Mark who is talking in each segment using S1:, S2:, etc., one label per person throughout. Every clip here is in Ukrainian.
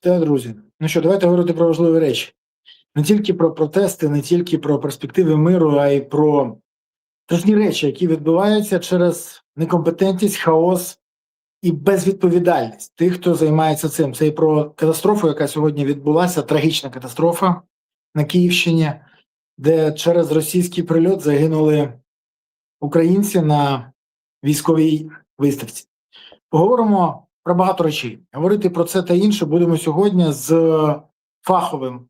S1: Вітаю, друзі. Ну що, давайте говорити про важливі речі. Не тільки про протести, не тільки про перспективи миру, а й про страшні речі, які відбуваються через некомпетентність, хаос і безвідповідальність тих, хто займається цим. Це і про катастрофу, яка сьогодні відбулася, трагічна катастрофа на Київщині, де через російський прильот загинули українці на військовій виставці. Поговоримо про багато речей. Говорити про це та інше будемо сьогодні з фаховим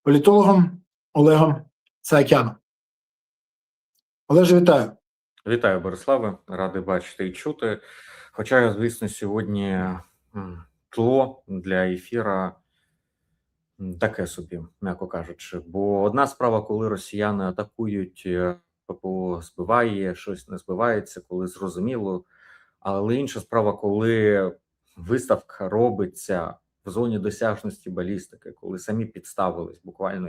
S1: політологом Олегом Саакяном. Олеже, вітаю.
S2: Вітаю, Бориславе, радий бачити і чути. Хоча, звісно, сьогодні тло для ефіра таке собі, м'яко кажучи. Бо одна справа, коли росіяни атакують, ППО збиває, щось не збивається, коли зрозуміло. Але інша справа, коли виставка робиться в зоні досяжності балістики, коли самі підставились буквально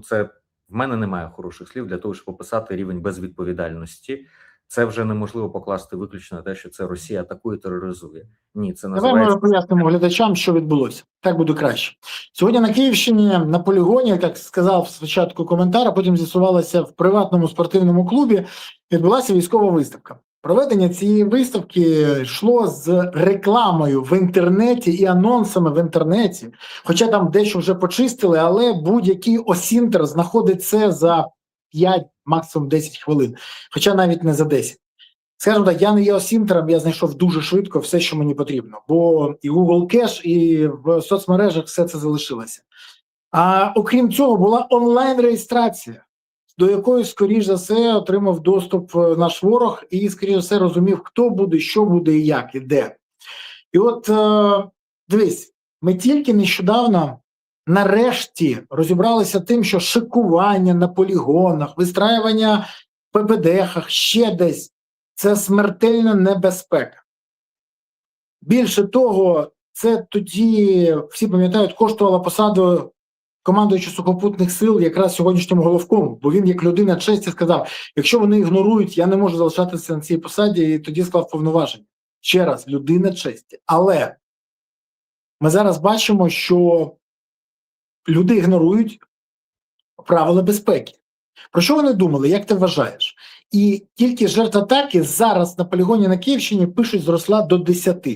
S2: це в мене немає хороших слів для того, щоб описати рівень безвідповідальності. Це вже неможливо покласти виключно на те, що це Росія атакує, тероризує. Ні, це називається...
S1: Давай ми пояснимо глядачам, що відбулося. Так буде краще. Сьогодні на Київщині, на полігоні, як сказав спочатку коментар, а потім з'ясувалося в приватному спортивному клубі, відбулася військова виставка. Проведення цієї виставки йшло з рекламою в інтернеті і анонсами в інтернеті. Хоча там дещо вже почистили, але будь-який осінтер знаходить це за 5, максимум 10 хвилин. Хоча навіть не за 10. Скажімо так, я не є осінтером, я знайшов дуже швидко все, що мені потрібно. Бо і Google Кеш, і в соцмережах все це залишилося. А окрім цього, була онлайн-реєстрація, до якої, скоріш за все, отримав доступ наш ворог і, скоріш за все, розумів, хто буде, що буде, і як, і де. І от, дивись, ми тільки нещодавно, нарешті, розібралися тим, що шикування на полігонах, вистраювання в ППД-хах, ще десь, це смертельна небезпека. Більше того, це тоді, всі пам'ятають, коштувало посаду командуючи сухопутних сил якраз сьогоднішньому головкому, бо він як людина честі сказав, якщо вони ігнорують, я не можу залишатися на цій посаді, і тоді склав повноваження. Ще раз, людина честі. Але ми зараз бачимо, що люди ігнорують правила безпеки. Про що вони думали, як ти вважаєш? І кількість жертв атаки зараз на полігоні на Київщині, пишуть, зросла до 10.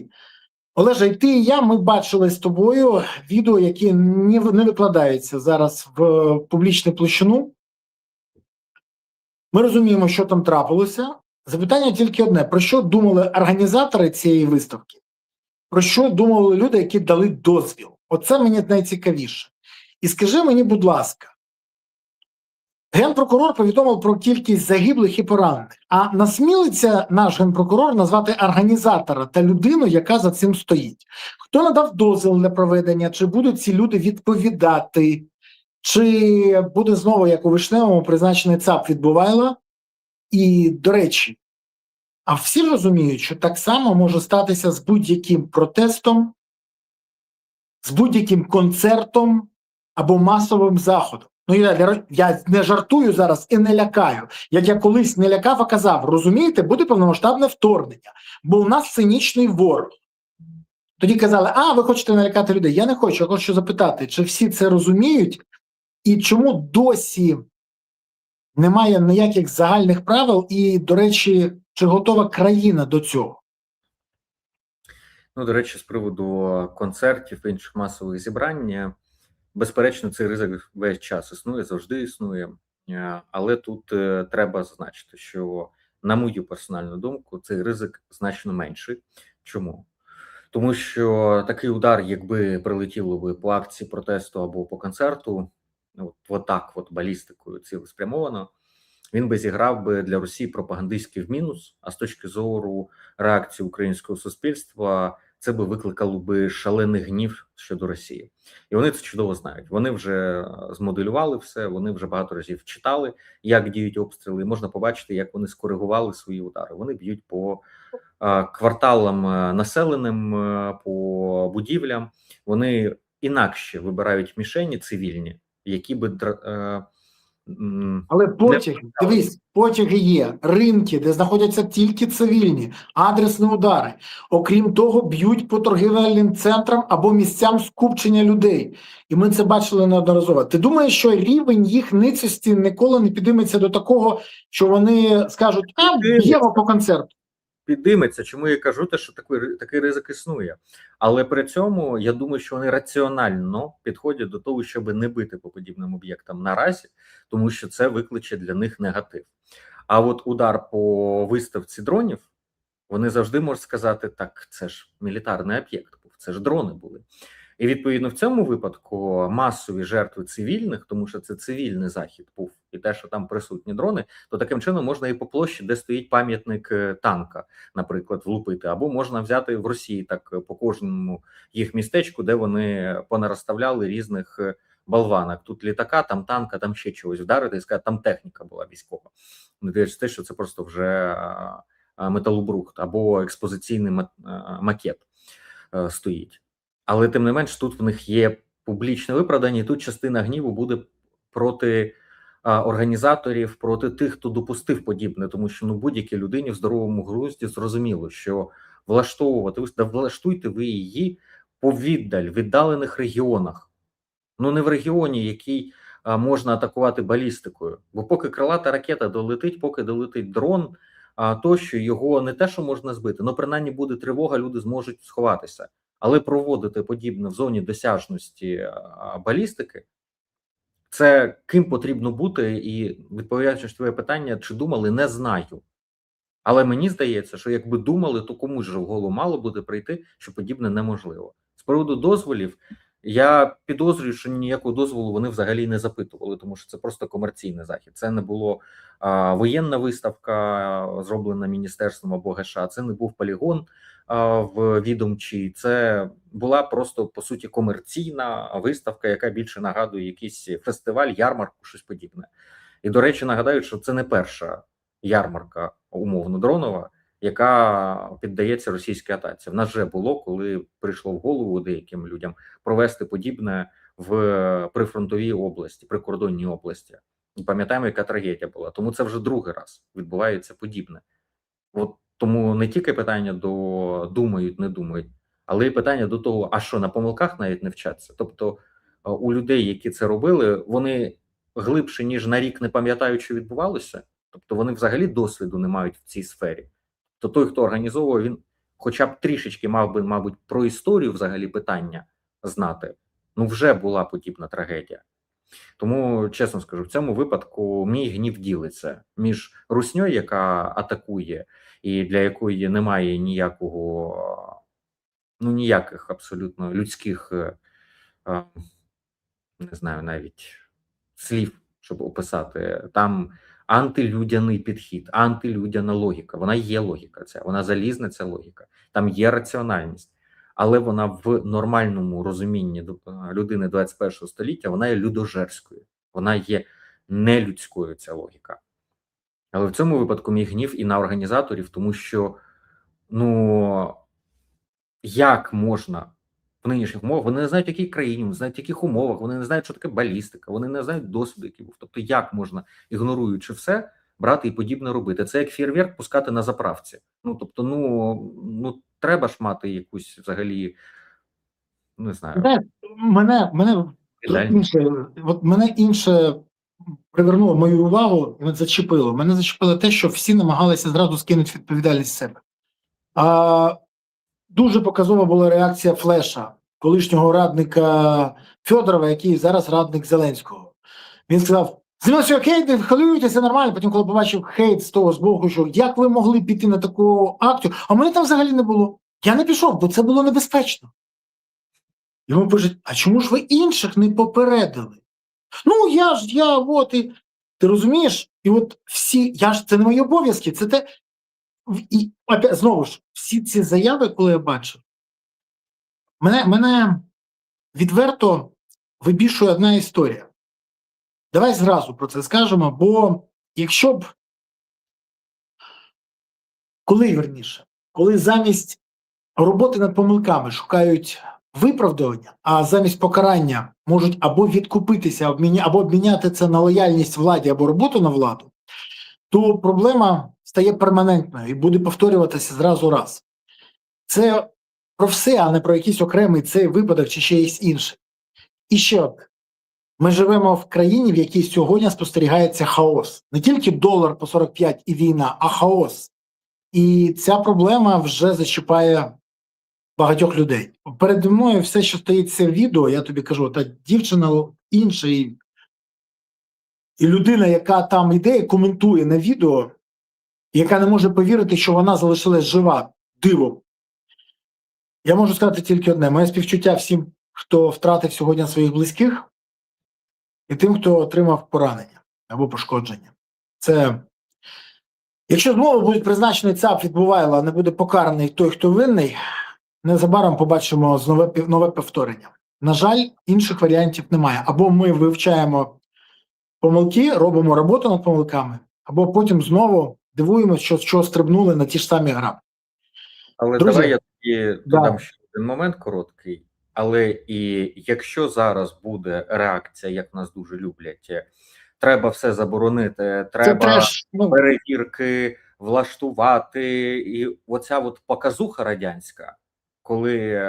S1: Олеже, і ти, і я, ми бачили з тобою відео, які не викладаються зараз в публічну площину. Ми розуміємо, що там трапилося. Запитання тільки одне. Про що думали організатори цієї виставки? Про що думали люди, які дали дозвіл? Оце мені найцікавіше. І скажи мені, будь ласка, Генпрокурор повідомив про кількість загиблих і поранених. А насмілиться наш генпрокурор назвати організатора та людину, яка за цим стоїть? Хто надав дозвіл для проведення? Чи будуть ці люди відповідати? Чи буде знову, як у Вишневому, призначений ЦАП від Бувайла? І, до речі, а всі розуміють, що так само може статися з будь-яким протестом, з будь-яким концертом або масовим заходом. Ну, я не жартую зараз і не лякаю. Як я колись не лякав, а казав, розумієте, буде повномасштабне вторгнення, бо у нас цинічний ворог. Тоді казали, ви хочете налякати людей. Я не хочу, я хочу запитати, чи всі це розуміють, і чому досі немає ніяких загальних правил, і, до речі, чи готова країна до цього?
S2: Ну, до речі, з приводу концертів, інших масових зібрань, безперечно, цей ризик весь час існує, завжди існує, але тут треба зазначити, що, на мою персональну думку, цей ризик значно менший. Чому? Тому що такий удар, якби прилетіло би по акції протесту або по концерту, отак балістикою цілеспрямовано, він би зіграв би для Росії пропагандистський в мінус, а з точки зору реакції українського суспільства це би викликало би шалений гнів щодо Росії. І вони це чудово знають. Вони вже змоделювали все, вони вже багато разів читали, як діють обстріли, і можна побачити, як вони скоригували свої удари. Вони б'ють по кварталам населеним, по будівлям, вони інакше вибирають мішені цивільні, які би
S1: Але потяги, дивись, потяги є, ринки, де знаходяться тільки цивільні, адресні удари. Окрім того, б'ють по торгівельним центрам або місцям скупчення людей. І ми це бачили неодноразово. Ти думаєш, що рівень їх ницості ніколи не підійметься до такого, що вони скажуть, б'ємо по концерту?
S2: Підійметься. Чому я кажу, те, що такий ризик існує. Але при цьому я думаю, що вони раціонально підходять до того, щоб не бити по подібним об'єктам наразі, тому що це викличе для них негатив. А от удар по виставці дронів, вони завжди можуть сказати, так, це ж мілітарний об'єкт був, це ж дрони були. І відповідно в цьому випадку масові жертви цивільних, тому що це цивільний захід був, і те, що там присутні дрони, то таким чином можна і по площі, де стоїть пам'ятник танка, наприклад, влупити, або можна взяти в Росії так по кожному їх містечку, де вони понароставляли різних болванок. Тут літака, там танка, там ще чогось вдарити і сказати, там техніка була військова. Не дивлячись те, що це просто вже металобрухт або експозиційний макет стоїть. Але тим не менш, тут в них є публічне виправдання, і тут частина гніву буде проти організаторів, проти тих, хто допустив подібне, тому що будь-якій людині в здоровому глузді зрозуміло, що влаштуйте ви її по віддалених регіонах. Не в регіоні, який можна атакувати балістикою. Бо поки крилата ракета долетить, поки долетить дрон, тощо його не те, що можна збити, але принаймні буде тривога, люди зможуть сховатися. Але проводити подібне в зоні досяжності балістики, це ким потрібно бути, і відповідаючи на твоє питання, чи думали, не знаю. Але мені здається, що якби думали, то комусь же в голову мало буде прийти, що подібне неможливо. З приводу дозволів, я підозрюю, що ніякого дозволу вони взагалі не запитували, тому що це просто комерційний захід. Це не було воєнна виставка, зроблена міністерством або ГШ, це не був полігон в відомчій, це була просто, по суті, комерційна виставка, яка більше нагадує якийсь фестиваль, ярмарку, щось подібне. І, до речі, нагадаю, що це не перша ярмарка, умовно, дронова, яка піддається російській атаці. В нас вже було, коли прийшло в голову деяким людям провести подібне в прифронтовій області, прикордонній області. Пам'ятаємо, яка трагедія була. Тому це вже другий раз відбувається подібне. От тому не тільки питання до думають, не думають, але й питання до того, а що, на помилках навіть не вчаться? Тобто у людей, які це робили, вони глибше, ніж на рік не пам'ятають, що відбувалося. Тобто вони взагалі досвіду не мають в цій сфері. То той, хто організовував, він хоча б трішечки мав би, мабуть, про історію взагалі питання знати. Вже була подібна трагедія. Тому, чесно скажу, в цьому випадку мій гнів ділиться між русньою, яка атакує, і для якої немає ніяких абсолютно людських, не знаю, навіть слів, щоб описати. Там антилюдяний підхід, антилюдяна логіка. Вона є логіка ця, вона залізна, ця логіка. Там є раціональність. Але вона в нормальному розумінні людини 21 століття, вона є людожерською. Вона є нелюдською, ця логіка. Але в цьому випадку мій гнів і на організаторів, тому що, як можна в нинішніх умовах, вони не знають, в якій країні, вони не знають, в яких умовах, вони не знають, що таке балістика, вони не знають досвіду, який був. Тобто, як можна, ігноруючи все, брати і подібне робити? Це як фєрверк пускати на заправці. Треба ж мати якусь взагалі, не знаю.
S1: Мене інше привернуло мою увагу, зачепило. Мене зачепило те, що всі намагалися зразу скинути відповідальність з себе. Дуже показова була реакція Флеша, колишнього радника Федорова, який зараз радник Зеленського. Він сказав, зі мною все окей, не хвилюйтеся, нормально. Потім, коли побачив хейт з того з боку, що як ви могли піти на таку акцію, а мене там взагалі не було. Я не пішов, бо це було небезпечно. Йому пишуть, а чому ж ви інших не попередили? Ти розумієш? І от всі, це не мої обов'язки, це те. І знову ж, всі ці заяви, коли я бачив, мене відверто вибішує одна історія. Давай зразу про це скажемо, бо якщо б, коли замість роботи над помилками шукають виправдання, а замість покарання можуть або відкупитися, або обміняти це на лояльність владі або роботу на владу, то проблема стає перманентною і буде повторюватися зразу раз. Це про все, а не про якийсь окремий цей випадок чи ще якийсь інший. І ще одне. Ми живемо в країні, в якій сьогодні спостерігається хаос. Не тільки долар по 45 і війна, а хаос. І ця проблема вже зачіпає багатьох людей. Перед мною все, що стоїть це відео, я тобі кажу, та дівчина інша і людина, яка там йде і коментує на відео, яка не може повірити, що вона залишилась жива дивом. Я можу сказати тільки одне. Моє співчуття всім, хто втратив сьогодні своїх близьких, і тим, хто отримав поранення або пошкодження. Це, якщо знову буде призначений ЦАП відбувайла, а не буде покараний той, хто винний, незабаром побачимо нове повторення. На жаль, інших варіантів немає. Або ми вивчаємо помилки, робимо роботу над помилками, або потім знову дивуємося, що стрибнули на ті ж самі грами.
S2: Але
S1: Друзі,
S2: давай я тоді додам
S1: да.
S2: ще один момент короткий. Але і якщо зараз буде реакція, як нас дуже люблять, треба все заборонити, треба перевірки влаштувати, і оця от показуха радянська, коли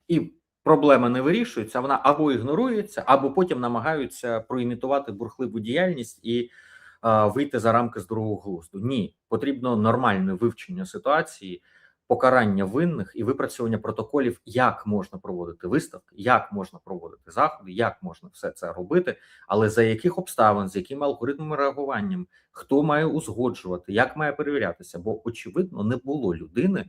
S2: і проблема не вирішується, вона або ігнорується, або потім намагаються проімітувати бурхливу діяльність і вийти за рамки здорового глузду. Ні, потрібно нормальне вивчення ситуації, покарання винних і випрацювання протоколів, як можна проводити виставки, як можна проводити заходи, як можна все це робити, але за яких обставин, з якими алгоритмами реагування, хто має узгоджувати, як має перевірятися, бо, очевидно, не було людини,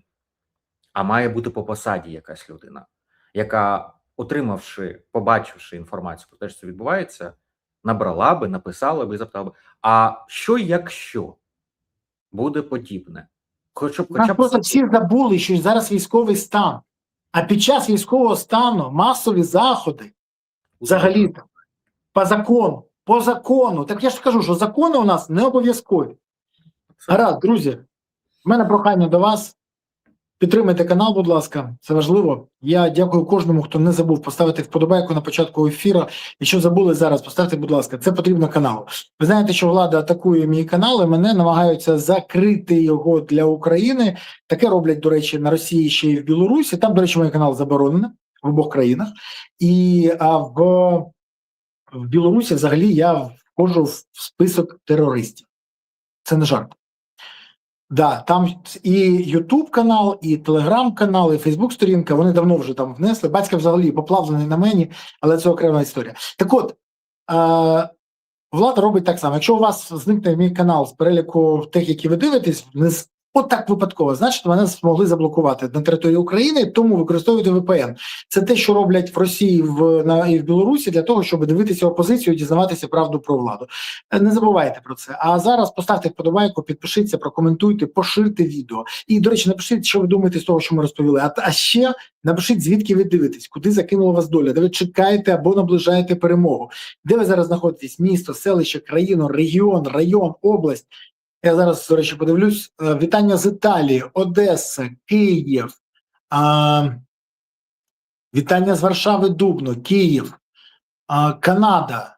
S2: а має бути по посаді якась людина, яка, отримавши, побачивши інформацію про те, що це відбувається, набрала би, написала би і запитала би, а що якщо буде подібне? Хоча б
S1: всі забули, що зараз військовий стан. А під час військового стану масові заходи взагалі по закону. Так я ж кажу, що закони у нас не обов'язкові. Гаразд, друзі, в мене прохання до вас. Підтримайте канал, будь ласка, це важливо. Я дякую кожному, хто не забув поставити вподобайку на початку ефіру. Якщо забули зараз, поставте, будь ласка, це потрібно каналу. Ви знаєте, що влада атакує мій канал, і мене намагаються закрити його для України. Таке роблять, до речі, на Росії ще й в Білорусі. Там, до речі, мій канал заборонений в обох країнах. І в Білорусі взагалі я входжу в список терористів. Це не жарт. Да, там і YouTube канал, і Telegram канал, і Facebook сторінка, вони давно вже там внесли. Батько взагалі поплавлений на мені, але це окрема історія. Так от, влада робить так само. Якщо у вас зникне мій канал з переліку тих, які ви дивитесь, от так випадково, значить, мене змогли заблокувати на території України, тому використовуйте VPN. Це те, що роблять в Росії і в Білорусі для того, щоб дивитися опозицію, дізнаватися правду про владу. Не забувайте про це. А зараз поставте вподобайку, підпишіться, прокоментуйте, поширте відео. І, до речі, напишіть, що ви думаєте з того, що ми розповіли. А ще напишіть, звідки ви дивитесь, куди закинула вас доля, де ви чекаєте або наближаєте перемогу. Де ви зараз знаходитесь? Місто, селище, країну, регіон, район, область. Я зараз, до речі, подивлюсь. Вітання з Італії, Одеса, Київ, вітання з Варшави, Дубно, Київ, Канада,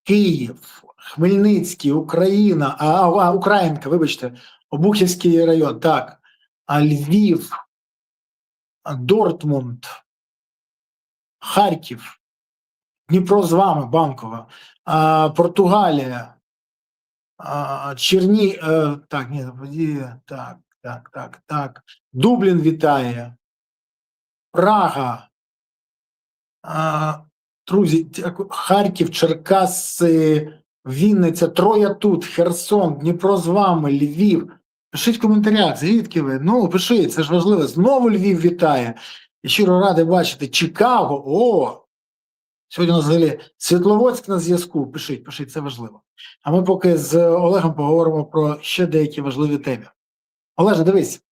S1: Київ, Хмельницький, Україна, Українка, вибачте, Обухівський район, так, Львів, Дортмунд, Харків, Дніпро з вами, Банкова, Португалія, Дублін вітає, Прага, друзі, Харків, Черкаси, Вінниця, Троя тут, Херсон, Дніпро з вами, Львів. Пишіть в коментарях, звідки ви? Ну, пишіть, це ж важливо. Знову Львів вітає. Я щиро радий бачити. Чикаго, сьогодні у нас взагалі Світловодськ на зв'язку. Пишіть, це важливо. А ми поки з Олегом поговоримо про ще деякі важливі теми. Олеже, дивись,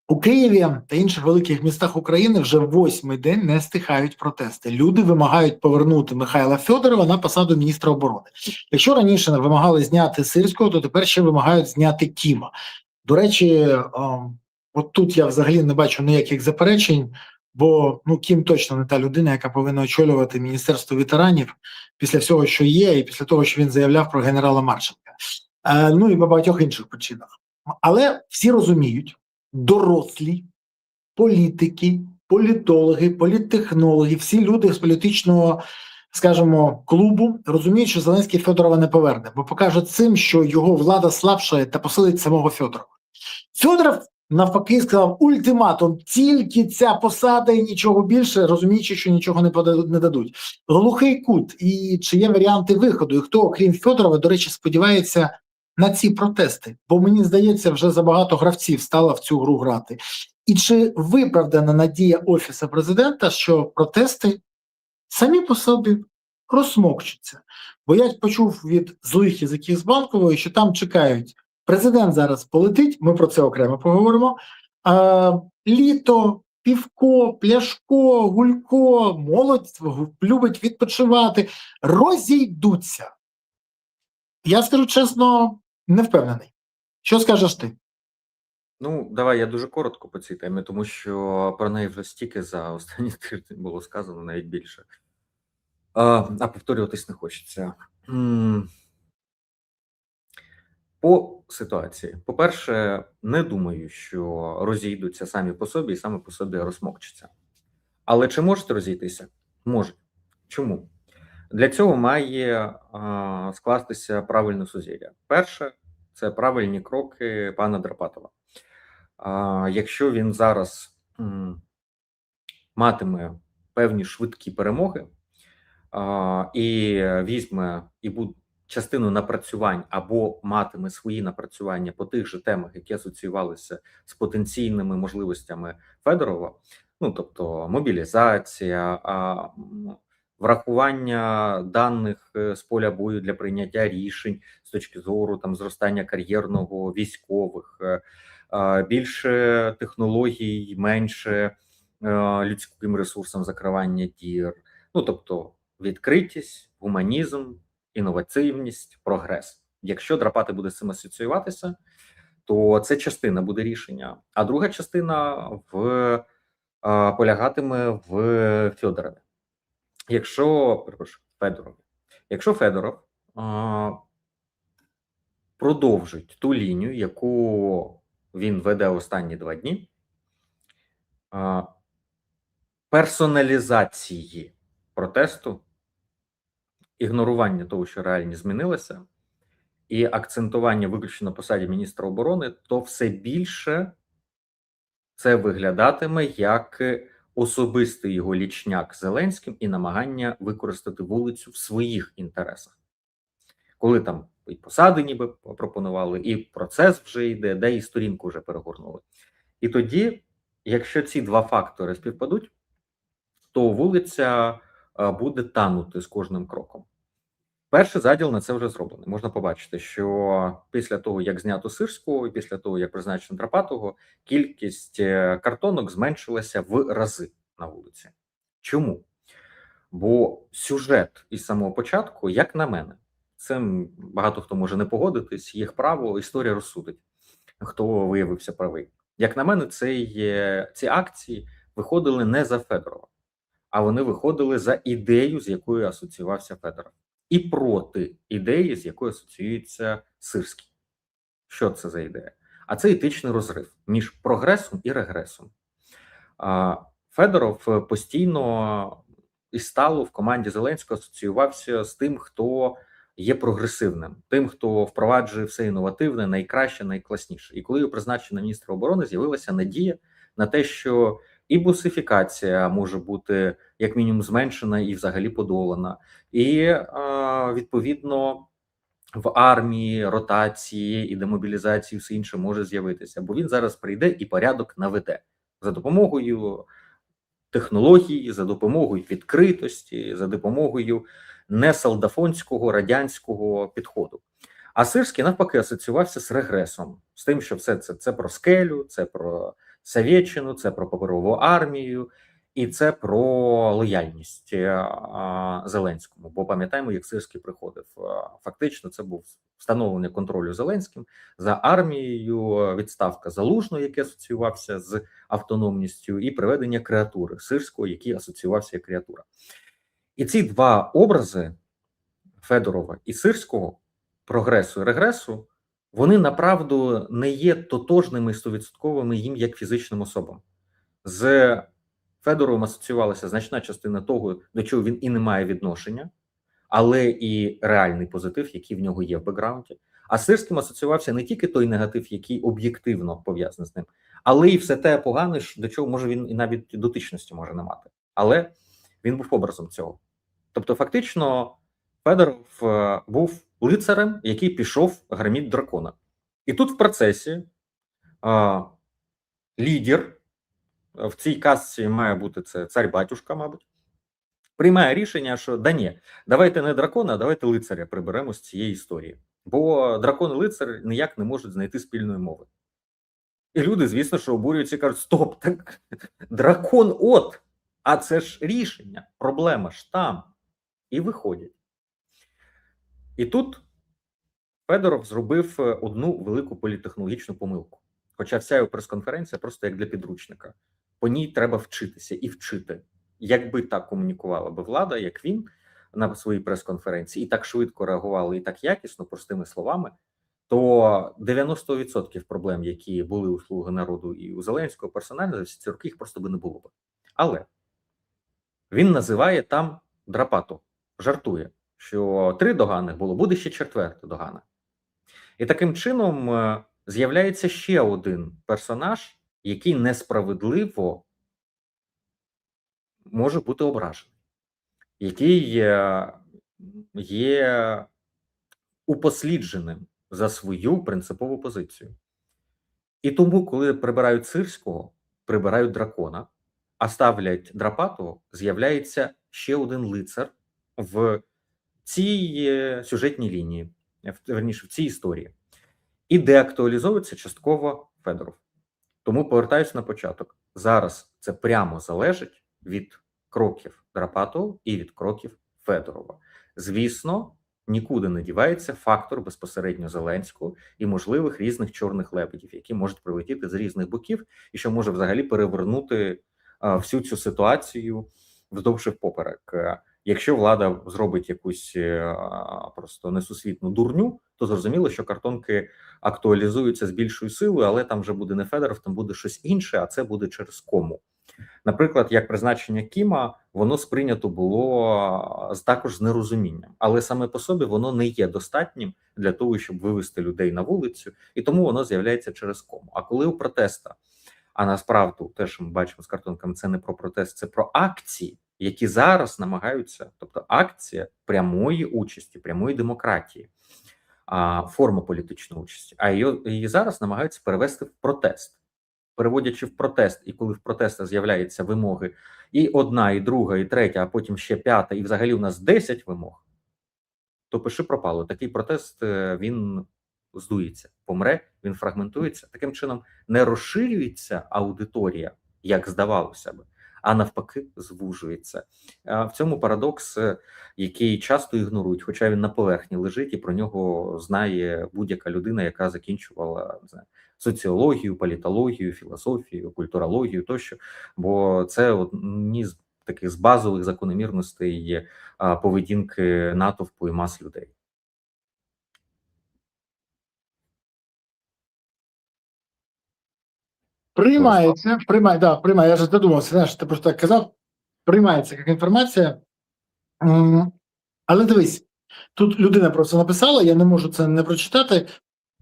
S1: у Києві та інших великих містах України вже 8-й день не стихають протести. Люди вимагають повернути Михайла Федорова на посаду міністра оборони. Якщо раніше вимагали зняти Сирського, то тепер ще вимагають зняти Кіма. До речі, от тут я взагалі не бачу ніяких заперечень. Бо Кім точно не та людина, яка повинна очолювати Міністерство ветеранів після всього, що є, і після того, що він заявляв про генерала Марченка. І по багатьох інших причинах. Але всі розуміють, дорослі політики, політологи, політтехнологи, всі люди з політичного, скажімо, клубу розуміють, що Зеленський Федорова не поверне, бо покаже цим, що його влада слабшає та посилить самого Федорова. Федоров навпаки сказав ультиматум, тільки ця посада і нічого більше, розуміючи, що нічого не дадуть. Глухий кут, і чи є варіанти виходу, і хто, окрім Федорова, до речі, сподівається на ці протести, бо мені здається, вже забагато гравців стало в цю гру грати. І чи виправдана надія Офісу президента, що протести самі по собі розсмокчуться? Бо я почув від злих язиків з Банкової, що там чекають, президент зараз полетить, ми про це окремо поговоримо, літо, півко, пляшко, гулько, молодь любить відпочивати, розійдуться. Я скажу чесно, не впевнений. Що скажеш ти?
S2: Давай я дуже коротко по цій темі, тому що про неї вже стільки за останні тиждень було сказано, навіть більше. А повторюватись не хочеться. По ситуації. По-перше, не думаю, що розійдуться самі по собі і саме по собі розмокчуться. Але чи можуть розійтися? Можуть. Чому? Для цього має скластися правильне сузір'я. Перше, це правильні кроки пана Драпатова. Якщо він зараз матиме певні швидкі перемоги і візьме і буде частину напрацювань або матиме свої напрацювання по тих же темах, які асоціювалися з потенційними можливостями Федорова, тобто мобілізація, врахування даних з поля бою для прийняття рішень з точки зору зростання кар'єрного, військових, більше технологій, менше людським ресурсом закривання дір, тобто відкритість, гуманізм, інноваційність, прогрес. Якщо Драпати буде з цим асоціюватися, то це частина буде рішення, а друга частина полягатиме в Федорові. Якщо Федоров продовжить ту лінію, яку він веде останні 2 дні, персоналізації протесту, ігнорування того, що реальність змінилася, і акцентування виключно на посаді міністра оборони, то все більше це виглядатиме як особистий його лічняк з Зеленським і намагання використати вулицю в своїх інтересах. Коли там і посади ніби пропонували, і процес вже йде, де і сторінку вже перегорнули. І тоді, якщо ці два фактори співпадуть, то вулиця буде танути з кожним кроком. Перший заділ на це вже зроблений. Можна побачити, що після того, як знято Сирського, і після того, як призначено Драпатого, кількість картонок зменшилася в рази на вулиці. Чому? Бо сюжет із самого початку, як на мене, цим багато хто може не погодитись, їх право, історія розсудить, хто виявився правий. Як на мене, ці акції виходили не за Федорова, а вони виходили за ідею, з якою асоціювався Федоров. І проти ідеї, з якою асоціюється Сирський. Що це за ідея? А це етичний розрив між прогресом і регресом. Федоров постійно і стало в команді Зеленського асоціювався з тим, хто є прогресивним, тим, хто впроваджує все інновативне, найкраще, найкласніше. І коли його призначено міністра оборони, з'явилася надія на те, що і бусифікація може бути як мінімум зменшена і взагалі подолана. І, відповідно, в армії, ротації і демобілізації все інше може з'явитися. Бо він зараз прийде і порядок наведе за допомогою технологій, за допомогою відкритості, за допомогою не солдафонського, радянського підходу. А Сирський, навпаки, асоціювався з регресом, з тим, що все це про скелю, це про Совєтщину, це про паперову армію. І це про лояльність Зеленському. Бо пам'ятаємо, як Сирський приходив. Фактично, це був встановлення контролю Зеленським за армією, відставка Залужного, який асоціювався з автономністю, і приведення креатури Сирського, який асоціювався як креатура. І ці два образи Федорова і Сирського, прогресу і регресу, вони направду не є тотожними і 100% їм як фізичним особам. З Федоровим асоціювалася значна частина того, до чого він і не має відношення, але і реальний позитив, який в нього є в бекграунді. А з Сирським асоціювався не тільки той негатив, який об'єктивно пов'язаний з ним, але і все те погане, до чого може він і навіть дотичності може не мати. Але він був образом цього. Тобто, фактично, Федоров був лицарем, який пішов громити дракона. І тут в процесі лідер, в цій казці має бути це цар-батюшка, мабуть, приймає рішення, що да ні, давайте не дракона, а давайте лицаря приберемо з цієї історії. Бо дракон і лицар ніяк не можуть знайти спільної мови. І люди, звісно, що обурюються і кажуть, стоп, так дракон от, а це ж рішення, проблема ж там. І виходять. І тут Федоров зробив одну велику політтехнологічну помилку. Хоча вся його прес-конференція просто як для підручника. По ній треба вчитися і вчити. Якби так комунікувала би влада, як він на своїй прес-конференції, і так швидко реагували, і так якісно, простими словами, то 90% проблем, які були у «Слуги народу» і у Зеленського персонально, за всі ці роки їх просто би не було б. Але він називає там драпату, жартує, що 3 доганих було, буде ще 4-та догана. І таким чином з'являється ще один персонаж, який несправедливо може бути ображений, який є упослідженим за свою принципову позицію. І тому, коли прибирають Сирського, прибирають дракона, а ставлять Драпатого, з'являється ще один лицар в цій сюжетній лінії, верніше, в цій історії. І деактуалізовується частково Федоров. Тому повертаюся на початок. Зараз це прямо залежить від кроків Драпатого і від кроків Федорова. Звісно, нікуди не дівається фактор безпосередньо Зеленського і можливих різних чорних лебедів, які можуть прилетіти з різних боків і що може взагалі перевернути всю цю ситуацію вздовж і впоперек. Якщо влада зробить якусь просто несусвітну дурню, то зрозуміло, що картонки актуалізуються з більшою силою, але там вже буде не Федоров, там буде щось інше, а це буде через кому. Наприклад, як призначення Кіма, воно сприйнято було також з нерозумінням, але саме по собі воно не є достатнім для того, щоб вивести людей на вулицю, і тому воно з'являється через кому. А коли у протеста, а насправді те, що ми бачимо з картонками, це не про протест, це про акції, які зараз намагаються, тобто акція прямої участі, прямої демократії, форма політичної участі, а її зараз намагаються перевести в протест. Переводячи в протест, і коли в протестах з'являються вимоги і одна, і друга, і третя, а потім ще 5, і взагалі у нас 10 вимог, то пиши пропало. Такий протест, він здується, помре, він фрагментується. Таким чином не розширюється аудиторія, як здавалося би, а навпаки звужується. В цьому парадокс, який часто ігнорують, хоча він на поверхні лежить, і про нього знає будь-яка людина, яка закінчувала, не знаю, соціологію, політологію, філософію, культурологію тощо, бо це одні з таких з базових закономірностей поведінки натовпу і мас людей.
S1: Приймається, я вже додумався, знаєш, ти просто так казав, приймається як інформація. Але дивись, тут людина просто написала, я не можу це не прочитати.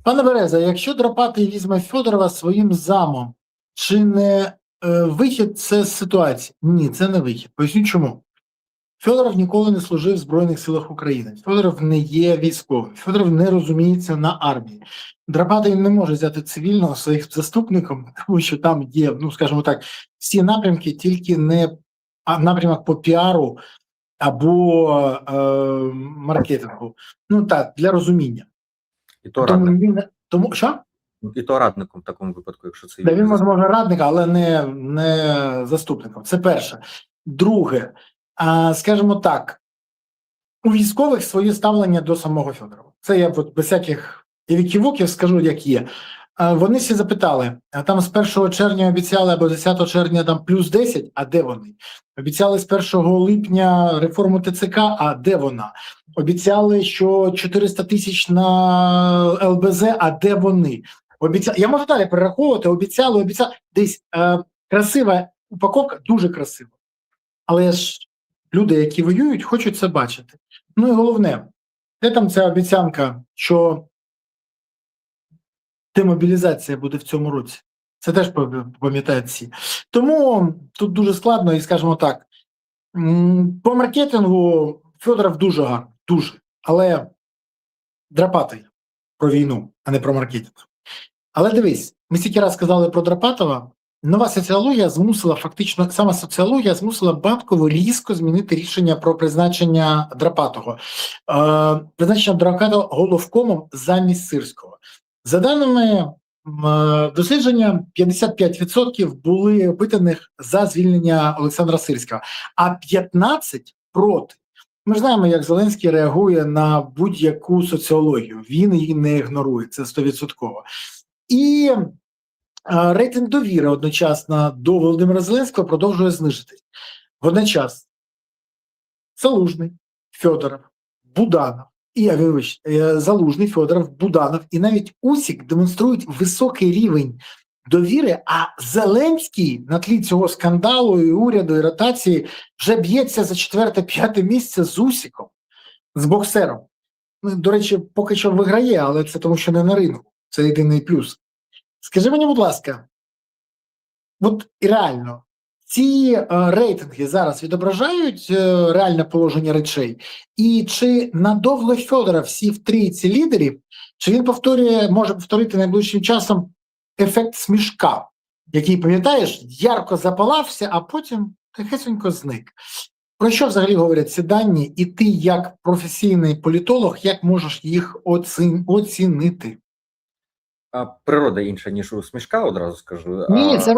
S1: Пане Береза, якщо Драпатий візьме Федорова своїм замом, чи не вихід це з ситуації? Ні, це не вихід. Поясню чому. Федоров ніколи не служив в Збройних силах України. Федоров не є військовим. Федоров не розуміється на армії. Драпатий не може взяти цивільного своїм заступником, тому що там є, ну скажімо так, всі напрямки, тільки не напрямок по піару або маркетингу. Ну так, для розуміння.
S2: І то рада.
S1: Тому що?
S2: І то радником в такому випадку, якщо це
S1: Да, він
S2: заступник.
S1: може радник, але не заступником. Це перше. Друге, скажімо так, у військових своє ставлення до самого Федорова. Це я от без всяких віківоків скажу, як є. Вони всі запитали, а там з 1 червня обіцяли, або 10 червня там плюс 10, а де вони? Обіцяли з 1 липня реформу ТЦК, а де вона? Обіцяли, що 400 тисяч на ЛБЗ, а де вони? Я можу далі перераховувати, обіцяли. Десь красива упаковка, дуже красива. Але ж люди, які воюють, хочуть це бачити. Ну і головне, де там ця обіцянка, що демобілізація буде в цьому році? Це теж пам'ятають всі. Тому тут дуже складно, і скажімо так, по маркетингу Федоров дуже гарний, дуже, але драпатий про війну, а не про маркетинг. Але дивись, ми стільки раз сказали про Драпатова, нова соціологія змусила фактично, сама соціологія змусила Банкову різко змінити рішення про призначення Драпатого. Призначення Драпатого головкомом замість Сирського. За даними дослідження, 55% були опитаних за звільнення Олександра Сирського, а 15% проти. Ми ж знаємо, як Зеленський реагує на будь-яку соціологію. Він її не ігнорує, це 100%. І рейтинг довіри одночасно до Володимира Зеленського продовжує знижитись. Водночас Залужний, Федоров, Буданов, Залужний, Федоров, Буданов і навіть Усік демонструють високий рівень довіри, а Зеленський на тлі цього скандалу і уряду, і ротації вже б'ється за 4-5 місце з Усіком, з боксером. До речі, поки що виграє, але це тому, що не на ринку. Це єдиний плюс. Скажи мені, будь ласка, от і реально, ці рейтинги зараз відображають реальне положення речей? І чи надовго Федоров всі в трійці лідерів, чи він може повторити найближчим часом ефект смішка, який, пам'ятаєш, ярко запалався, а потім тихесенько зник? Про що взагалі говорять ці дані? І ти, як професійний політолог, як можеш їх оцінити?
S2: Природа інша, ніж у смішка, одразу скажу.
S1: Ні, це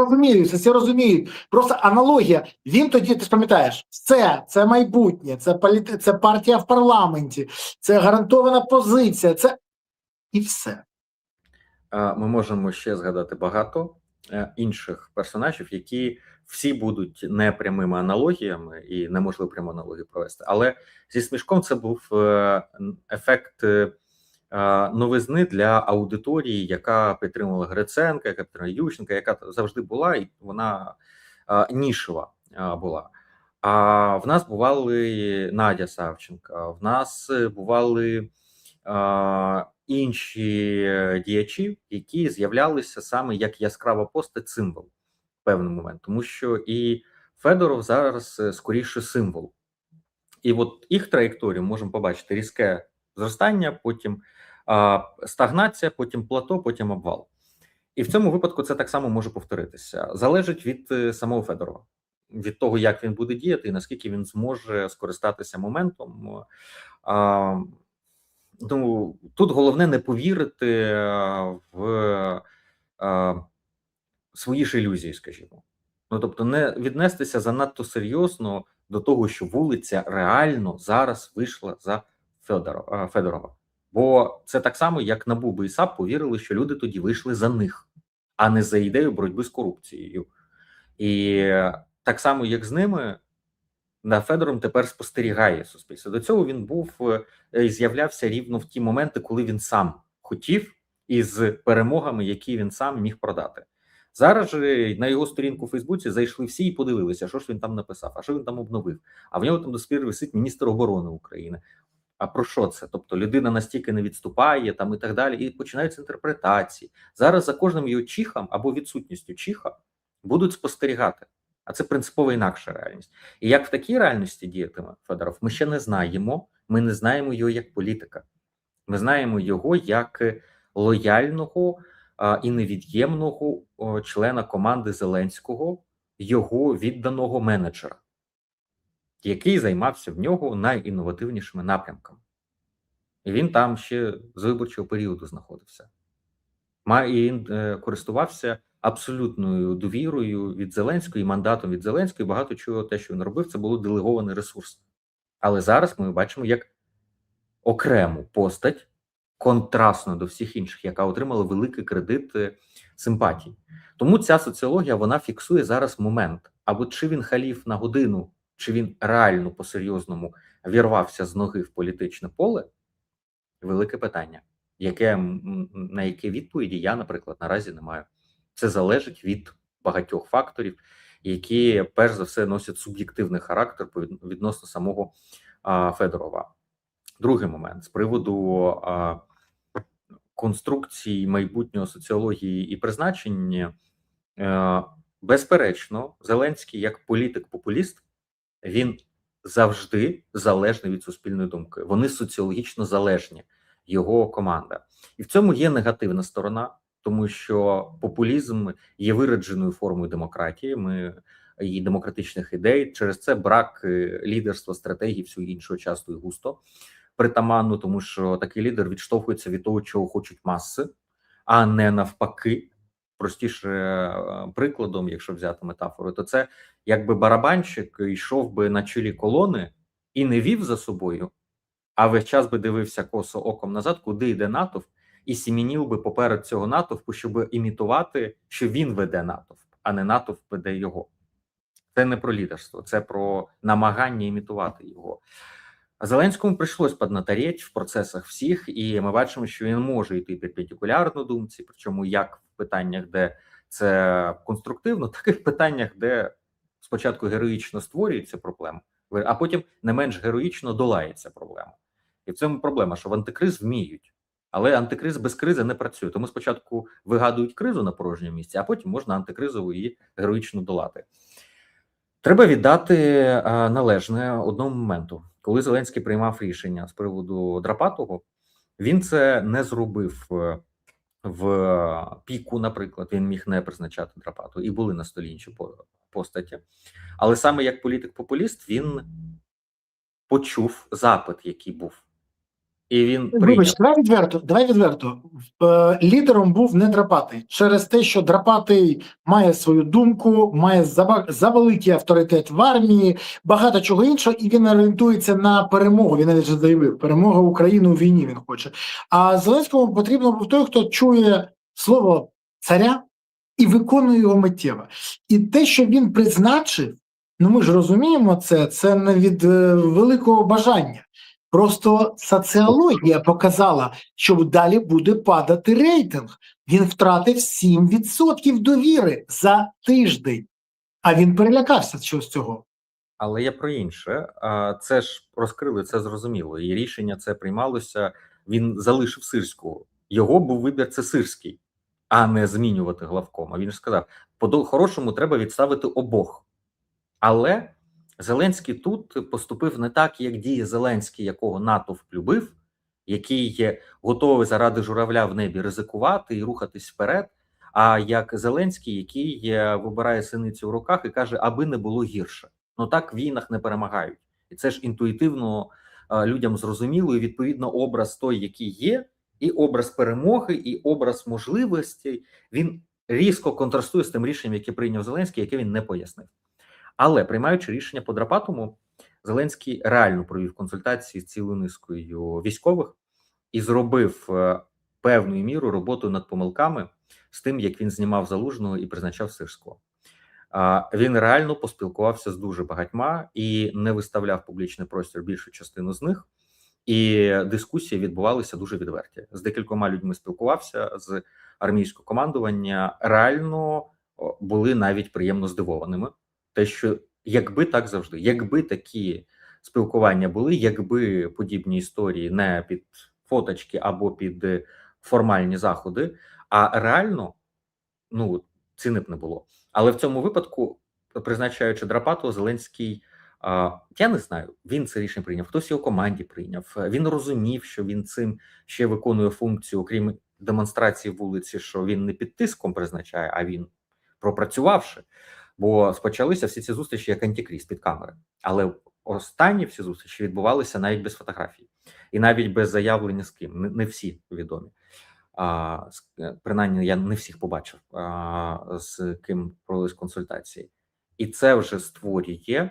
S1: розуміють. Просто аналогія. Він тоді, ти ж пам'ятаєш, це майбутнє, це партія в парламенті, це гарантована позиція, це і все.
S2: Ми можемо ще згадати багато інших персонажів, які всі будуть не прямими аналогіями, і неможливо пряму аналогію провести. Але зі смішком це був ефект новизни для аудиторії, яка підтримувала Гриценка, яка підтримувала Ющенка, яка завжди була, і вона нішева була. А в нас бували Надя Савченка, в нас бували інші діячі, які з'являлися саме як яскрава постать, символ в певний момент, тому що і Федоров зараз скоріше символ. І от їх траєкторію можемо побачити: різке зростання, потім стагнація, потім плато, потім обвал. І в цьому випадку це так само може повторитися. Залежить від самого Федорова, від того, як він буде діяти і наскільки він зможе скористатися моментом. Ну, тут головне не повірити в свої ж ілюзії, скажімо. Ну, тобто не віднестися занадто серйозно до того, що вулиця реально зараз вийшла за Федорова. Бо це так само, як НАБУ і САП повірили, що люди тоді вийшли за них, а не за ідею боротьби з корупцією. І так само, як з ними, на Федором тепер спостерігає суспільство. До цього він був і з'являвся рівно в ті моменти, коли він сам хотів, із перемогами, які він сам міг продати. Зараз же на його сторінку у Фейсбуці зайшли всі і подивилися, що ж він там написав, а що він там обновив. А в нього там до сих пір висить міністр оборони України. А про що це? Тобто людина настільки не відступає там і так далі, і починаються інтерпретації. Зараз за кожним його чихом або відсутністю чиха будуть спостерігати. А це принципово інакша реальність. І як в такій реальності діятиме Федоров, ми ще не знаємо. Ми не знаємо його як політика. Ми знаємо його як лояльного і невід'ємного члена команди Зеленського, його відданого менеджера, який займався в нього найінновативнішими напрямками. І він там ще з виборчого періоду знаходився. Користувався абсолютною довірою від Зеленського і мандатом від Зеленського. І багато чого те, що він робив, це було делегований ресурс. Але зараз ми бачимо як окрему постать, контрастно до всіх інших, яка отримала великий кредит симпатій. Тому ця соціологія, вона фіксує зараз момент. Або чи він халіф на годину, чи він реально по-серйозному вірвався з ноги в політичне поле, велике питання, на яке відповіді я, наприклад, наразі не маю. Це залежить від багатьох факторів, які, перш за все, носять суб'єктивний характер відносно самого Федорова. Другий момент з приводу конструкції майбутнього соціології і призначення. Безперечно, Зеленський як політик-популіст, він завжди залежний від суспільної думки. Вони соціологічно залежні, його команда. І в цьому є негативна сторона, тому що популізм є виродженою формою демократії, і демократичних ідей. Через це брак лідерства, стратегії, всього іншого часто і густо притаманно, тому що такий лідер відштовхується від того, чого хочуть маси, а не навпаки. Простіше прикладом, якщо взяти метафору, то це якби барабанщик йшов би на чолі колони і не вів за собою, а весь час би дивився косо оком назад, куди йде натовп, і сімінів би поперед цього натовпу, щоб імітувати, що він веде натовп, а не натовп веде його. Це не про лідерство, це про намагання імітувати його. А Зеленському прийшлось поднатореть в процесах всіх, і ми бачимо, що він може йти перпендикулярно думці, причому як в питаннях, де це конструктивно, так і в питаннях, де спочатку героїчно створюється проблема, а потім не менш героїчно долається проблема. І в цьому проблема, що в антикриз вміють, але антикриз без кризи не працює. Тому спочатку вигадують кризу на порожньому місці, а потім можна антикризову і героїчно долати. Треба віддати належне одному моменту. Коли Зеленський приймав рішення з приводу Драпатого, він це не зробив в піку, наприклад, він міг не призначати Драпату, і були на столі інші постаті. Але саме як політик-популіст він почув запит, який був. І він
S1: Вибач, давай відверто. Лідером був не Драпатий. Через те, що Драпатий має свою думку, має завеликий авторитет в армії, багато чого іншого, і він орієнтується на перемогу. Він навіть заявив, перемога України у війні він хоче. А Зеленському потрібно був той, хто чує слово царя і виконує його миттєво. І те, що він призначив, ну ми ж розуміємо це не від великого бажання. Просто соціологія показала, що далі буде падати рейтинг. Він втратив 7% довіри за тиждень. А він перелякався з цього.
S2: Але я про інше. Це ж розкрили, це зрозуміло. І рішення це приймалося, він залишив Сирського. Його був вибір це Сирський, а не змінювати главкома. Він ж сказав, по-хорошому треба відставити обох. Але Зеленський тут поступив не так, як діє Зеленський, якого натовп любив, який є готовий заради журавля в небі ризикувати і рухатись вперед, а як Зеленський, який вибирає синицю в руках і каже, аби не було гірше. Ну так в війнах не перемагають. І це ж інтуїтивно людям зрозуміло, і відповідно образ той, який є, і образ перемоги, і образ можливості, він різко контрастує з тим рішенням, яке прийняв Зеленський, яке він не пояснив. Але, приймаючи рішення по Драпатому, Зеленський реально провів консультації з цілою низкою військових і зробив певною мірою роботу над помилками з тим, як він знімав Залужного і призначав Сирського. Він реально поспілкувався з дуже багатьма і не виставляв в публічний простір більшу частину з них, і дискусії відбувалися дуже відверті. З декількома людьми спілкувався, з армійського командування, реально були навіть приємно здивованими. Те, що якби так завжди, якби такі спілкування були, якби подібні історії не під фоточки або під формальні заходи, а реально, ну, ціни б не було. Але в цьому випадку, призначаючи Драпатова, Зеленський, я не знаю, він це рішення прийняв, хтось його команді прийняв, він розумів, що він цим ще виконує функцію, окрім демонстрації вулиці, що він не під тиском призначає, а він пропрацювавши. Бо спочалися всі ці зустрічі як антикріз під камери. Але останні всі зустрічі відбувалися навіть без фотографій. І навіть без заявлення з ким. Не всі відомі. Принаймні, я не всіх побачив, з ким провелись консультації. І це вже створює,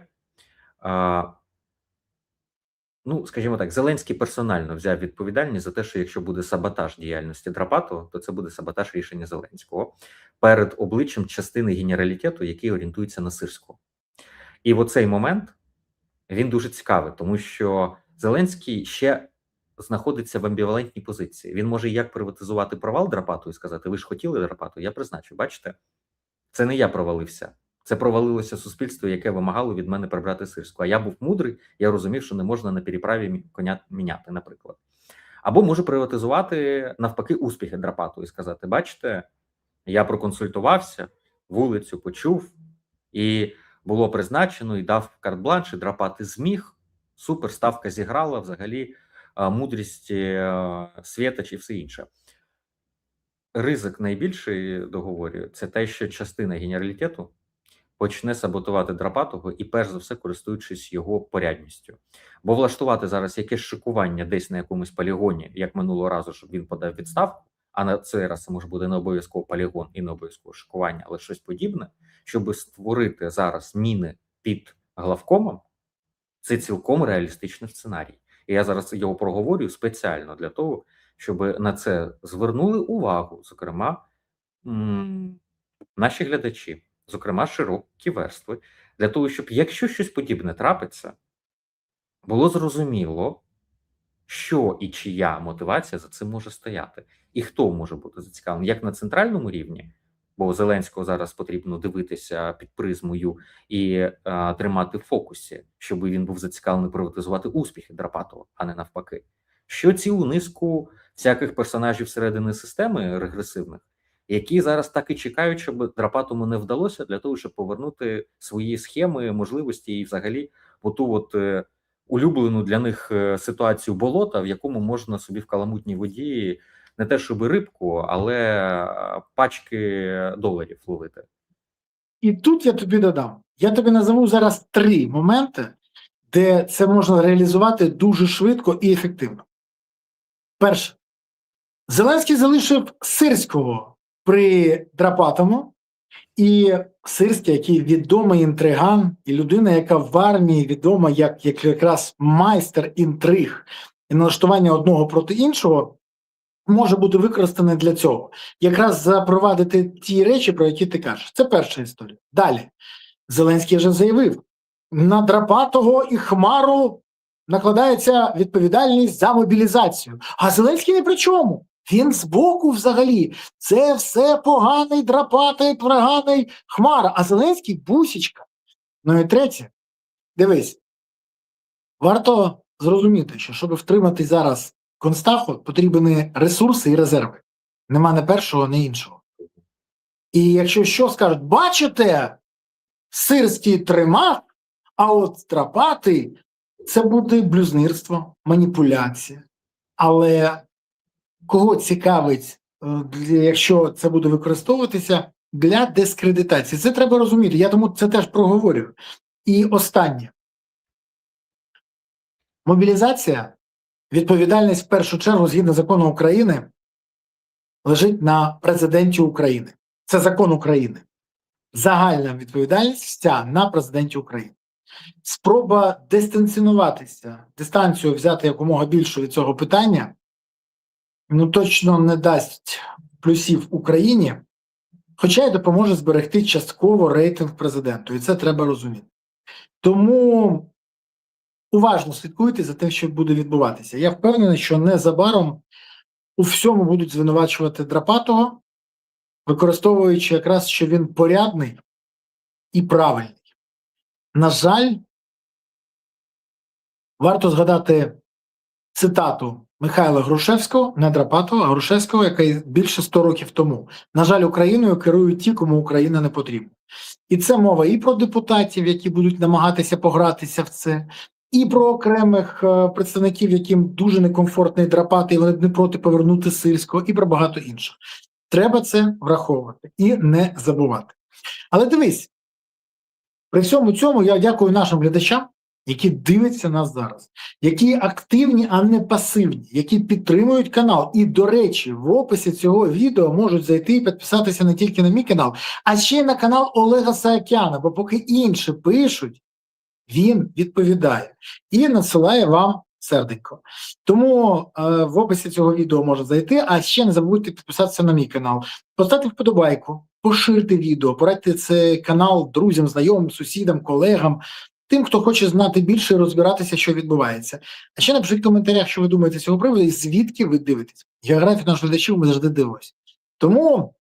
S2: ну, скажімо так, Зеленський персонально взяв відповідальність за те, що якщо буде саботаж діяльності Драпатова, то це буде саботаж рішення Зеленського перед обличчям частини генералітету, який орієнтується на Сирського. І в оцей момент він дуже цікавий, тому що Зеленський ще знаходиться в амбівалентній позиції. Він може як приватизувати провал Драпату і сказати: ви ж хотіли Драпату, я призначу. Бачите, це не я провалився. Це провалилося суспільство, яке вимагало від мене прибрати Сирську. А я був мудрий, я розумів, що не можна на переправі коня міняти, наприклад. Або може приватизувати, навпаки, успіхи Драпату і сказати: бачите, я проконсультувався, вулицю почув, і було призначено, і дав карт-бланш, і Драпати зміг. Супер, ставка зіграла, взагалі, мудрість Свєтач і все інше. Ризик найбільший договорі – це те, що частина генералітету почне саботувати Драпатого і, перш за все, користуючись його порядністю. Бо влаштувати зараз якесь шикування десь на якомусь полігоні, як минулого разу, щоб він подав відставку, а на цей раз це може буде не обов'язково полігон і не обов'язково шикування, але щось подібне, щоб створити зараз міни під главкомом, це цілком реалістичний сценарій. І я зараз його проговорю спеціально для того, щоб на це звернули увагу, зокрема, наші глядачі, зокрема, широкі верстви, для того, щоб, якщо щось подібне трапиться, було зрозуміло, що і чия мотивація за цим може стояти, і хто може бути зацікавлений, як на центральному рівні, бо Зеленського зараз потрібно дивитися під призмою і тримати в фокусі, щоб він був зацікавлений приватизувати успіхи Драпатова, а не навпаки. Що цілу низку всяких персонажів всередини системи регресивних, які зараз так і чекають, щоб Драпатому не вдалося, для того, щоб повернути свої схеми, можливості і взагалі оту от улюблену для них ситуацію болота, в якому можна собі в каламутній воді не те, щоб рибку, але пачки доларів ловити.
S1: І тут я тобі додам. Я тобі назову зараз 3 моменти, де це можна реалізувати дуже швидко і ефективно. Перше. Зеленський залишив Сирського при Драпатому, і Сирський, який відомий інтриган, і людина, яка в армії відома як якраз майстер інтриг і налаштування одного проти іншого, може бути використаний для цього. Якраз запровадити ті речі, про які ти кажеш. Це перша історія. Далі. Зеленський вже заявив, на Драпатого і Хмару накладається відповідальність за мобілізацію. А Зеленський не при чому. Він збоку взагалі. Це все поганий Драпатий, поганий Хмара. А Зеленський – бусічка. Ну і третє. Дивись. Варто зрозуміти, що щоб втримати зараз Констаху, потрібні ресурси і резерви. Нема не першого, не іншого. І якщо що скажуть, бачите, Сирський тримав, а от Драпатий – це буде блюзнирство, маніпуляція. Але кого цікавить, якщо це буде використовуватися для дискредитації? Це треба розуміти, я тому це теж проговорю. І останнє. Мобілізація, відповідальність в першу чергу, згідно закону України, лежить на президенті України. Це закон України. Загальна відповідальність вся на президенті України. Спроба дистанціюватися, дистанцію взяти якомога більше від цього питання, ну точно не дасть плюсів Україні, хоча й допоможе зберегти частково рейтинг президенту. І це треба розуміти. Тому уважно слідкуйте за тим, що буде відбуватися. Я впевнений, що незабаром у всьому будуть звинувачувати Драпатого, використовуючи якраз, що він порядний і правильний. На жаль, варто згадати цитату Михайла Грушевського, не Драпатова, а Грушевського, який більше 100 років тому. На жаль, Україною керують ті, кому Україна не потрібна. І це мова і про депутатів, які будуть намагатися погратися в це, і про окремих представників, яким дуже некомфортний Драпатий, вони не проти повернути Сирського, і про багато інших. Треба це враховувати і не забувати. Але дивись, при всьому цьому я дякую нашим глядачам, які дивляться нас зараз, які активні, а не пасивні, які підтримують канал. І, до речі, в описі цього відео можуть зайти і підписатися не тільки на мій канал, а ще й на канал Олега Саакяна, бо поки інші пишуть, він відповідає і надсилає вам серденько. Тому в описі цього відео можна зайти, а ще не забудьте підписатися на мій канал, поставте вподобайку, поширте відео, порадьте цей канал друзям, знайомим, сусідам, колегам, тим, хто хоче знати більше і розбиратися, що відбувається. А ще напишіть в коментарях, що ви думаєте з цього приводу і звідки ви дивитесь. Географію наших глядачів ми завжди дивимося. Тому,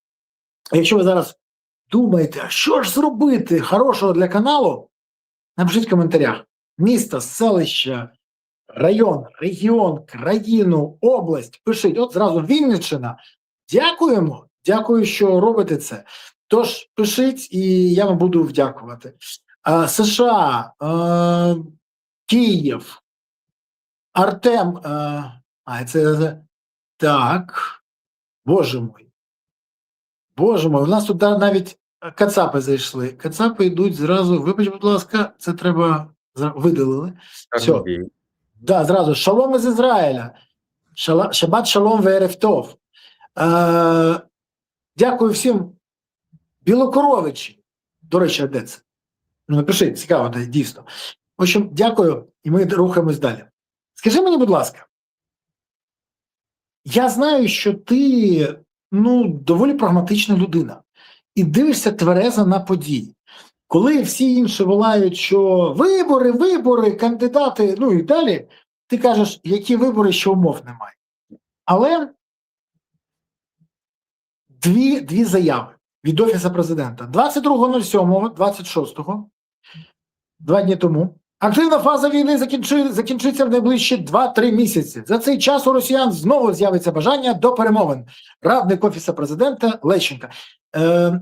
S1: якщо ви зараз думаєте, що ж зробити хорошого для каналу, напишіть в коментарях місто, селище, район, регіон, країну, область. Пишіть, от зразу Вінниччина. Дякуємо, дякую, що робите це. Тож пишіть, і я вам буду вдякувати. США, Київ, Артем, це так, боже мой, у нас тут навіть кацапи зайшли. Кацапи йдуть зразу, вибач, будь ласка, це треба, видалили. Все. Да, зразу, шалом із Ізраїля, шабат шалом ве'ерев тов. Дякую всім. Білокоровичі, до речі, а де це? Ну, напишіть, цікаво, дійсно. В общем, дякую, і ми рухаємось далі. Скажи мені, будь ласка, я знаю, що ти, доволі прагматична людина і дивишся тверезо на події. Коли всі інші волають, що вибори, кандидати, і далі, ти кажеш, які вибори, що умов немає. Але дві заяви від Офісу Президента. 22.07, 26-го, 2 дні тому, активна фаза війни закінчиться в найближчі 2-3 місяці. За цей час у росіян знову з'явиться бажання до перемовин. Радник Офісу Президента Лещенко.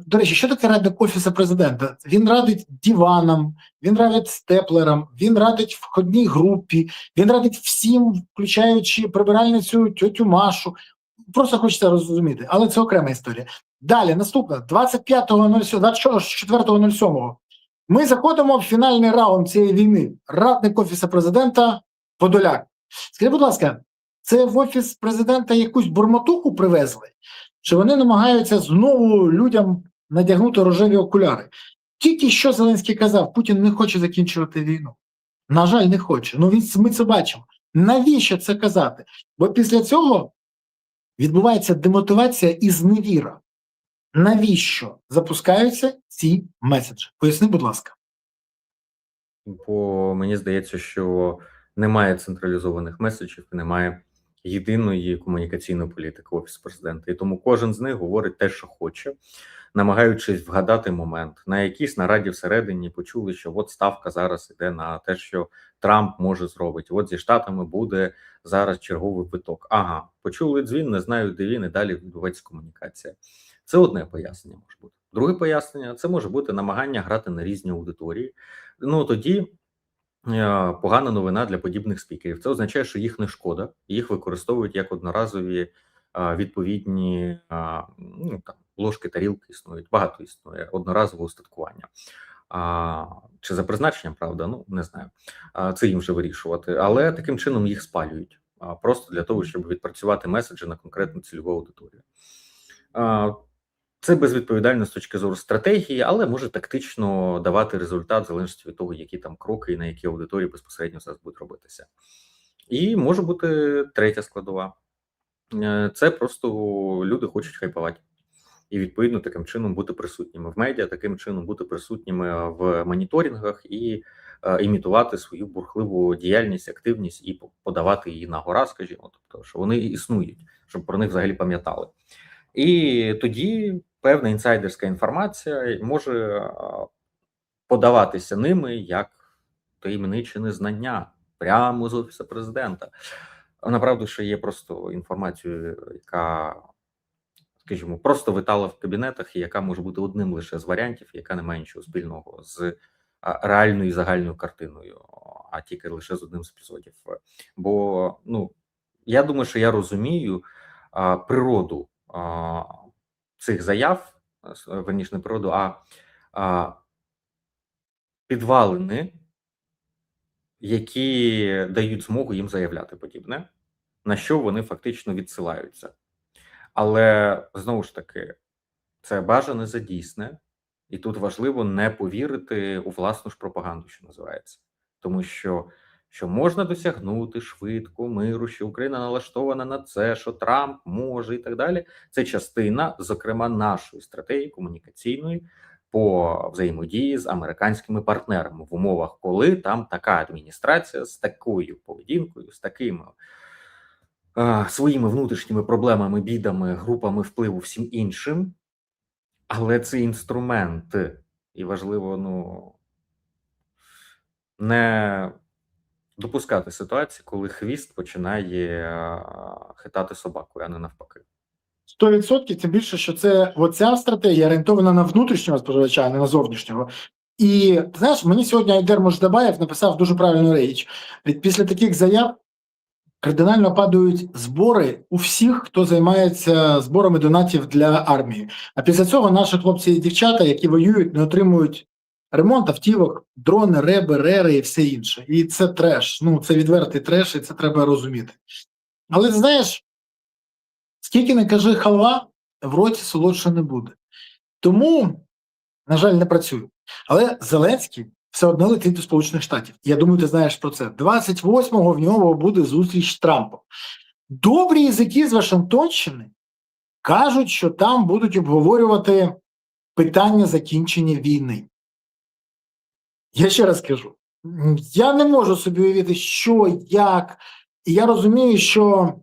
S1: До речі, що таке радник Офісу Президента? Він радить диванам, він радить степлерам, він радить входній групі, він радить всім, включаючи прибиральницю тьотю Машу. Просто хочеться розуміти, але це окрема історія. Далі, наступне, 24.07. Ми заходимо в фінальний раунд цієї війни. Радник Офісу Президента Подоляк. Скажіть, будь ласка, це в Офіс Президента якусь бурмотуху привезли? Чи вони намагаються знову людям надягнути рожеві окуляри? Тільки що Зеленський казав, Путін не хоче закінчувати війну. На жаль, не хоче. Ми це бачимо. Навіщо це казати? Бо після цього відбувається демотивація і зневіра. Навіщо запускаються ці меседжі? Поясни, будь ласка.
S2: Бо мені здається, що немає централізованих меседжів, немає єдиної комунікаційної політики Офісу Президента. І тому кожен з них говорить те, що хоче, намагаючись вгадати момент. На якійсь нараді всередині почули, що от ставка зараз іде на те, що Трамп може зробити. От зі Штатами буде зараз черговий виток. Ага, почули дзвін, не знають, де він, і далі відбувається комунікація. Це одне пояснення може бути. Друге пояснення – це може бути намагання грати на різні аудиторії. Тоді погана новина для подібних спікерів. Це означає, що їх не шкода, їх використовують як одноразові відповідні ложки, тарілки існують, багато існує одноразове устаткування. Чи за призначенням, правда, не знаю. Це їм вже вирішувати, але таким чином їх спалюють, просто для того, щоб відпрацювати меседжі на конкретну цільову аудиторію. Це безвідповідально з точки зору стратегії, але може тактично давати результат в залежності від того, які там кроки і на які аудиторії безпосередньо зараз будуть робитися. І може бути третя складова. Це просто люди хочуть хайпувати. І, відповідно, таким чином бути присутніми в медіа, таким чином бути присутніми в моніторингах і імітувати свою бурхливу діяльність, активність і подавати її на гора, скажімо, тобто, що вони існують, щоб про них взагалі пам'ятали. І тоді певна інсайдерська інформація може подаватися ними як таємниче знання прямо з Офісу Президента. Направду, що є просто інформацією, яка, скажімо, просто витала в кабінетах, і яка може бути одним лише з варіантів, яка не має нічого спільного з реальною загальною картиною, а тільки лише з одним з епізодів. Бо, я думаю, що я розумію природу цих заяв, верніше не природу, а підвалини які дають змогу їм заявляти подібне, на що вони фактично відсилаються. Але знову ж таки, це бажане за дійсне, і тут важливо не повірити у власну ж пропаганду, що називається, тому що можна досягнути швидко миру, що Україна налаштована на це, що Трамп може і так далі. Це частина, зокрема, нашої стратегії комунікаційної по взаємодії з американськими партнерами в умовах, коли там така адміністрація з такою поведінкою, з такими своїми внутрішніми проблемами, бідами, групами впливу, всім іншим. Але це інструмент, і важливо, не допускати ситуації, коли хвіст починає хитати собакою, а не навпаки.
S1: 100%, тим більше, що це оця стратегія орієнтована на внутрішнього споживача, а не на зовнішнього. І ти знаєш, мені сьогодні Айдер Мождабаєв написав дуже правильну річ. Від після таких заяв кардинально падають збори у всіх, хто займається зборами донатів для армії. А після цього наші хлопці і дівчата, які воюють, не отримують ремонт автівок, дрони, реби, рери і все інше. І це треш. Це відвертий треш, і це треба розуміти. Але знаєш, скільки не кажи халва, в роті солодше не буде. Тому, на жаль, не працює. Але Зеленський все одно летить до Сполучених Штатів. Я думаю, ти знаєш про це. 28-го в нього буде зустріч з Трампом. Добрі язики з Вашингтонщини кажуть, що там будуть обговорювати питання закінчення війни. Я ще раз кажу, я не можу собі уявити, що, як, і я розумію, що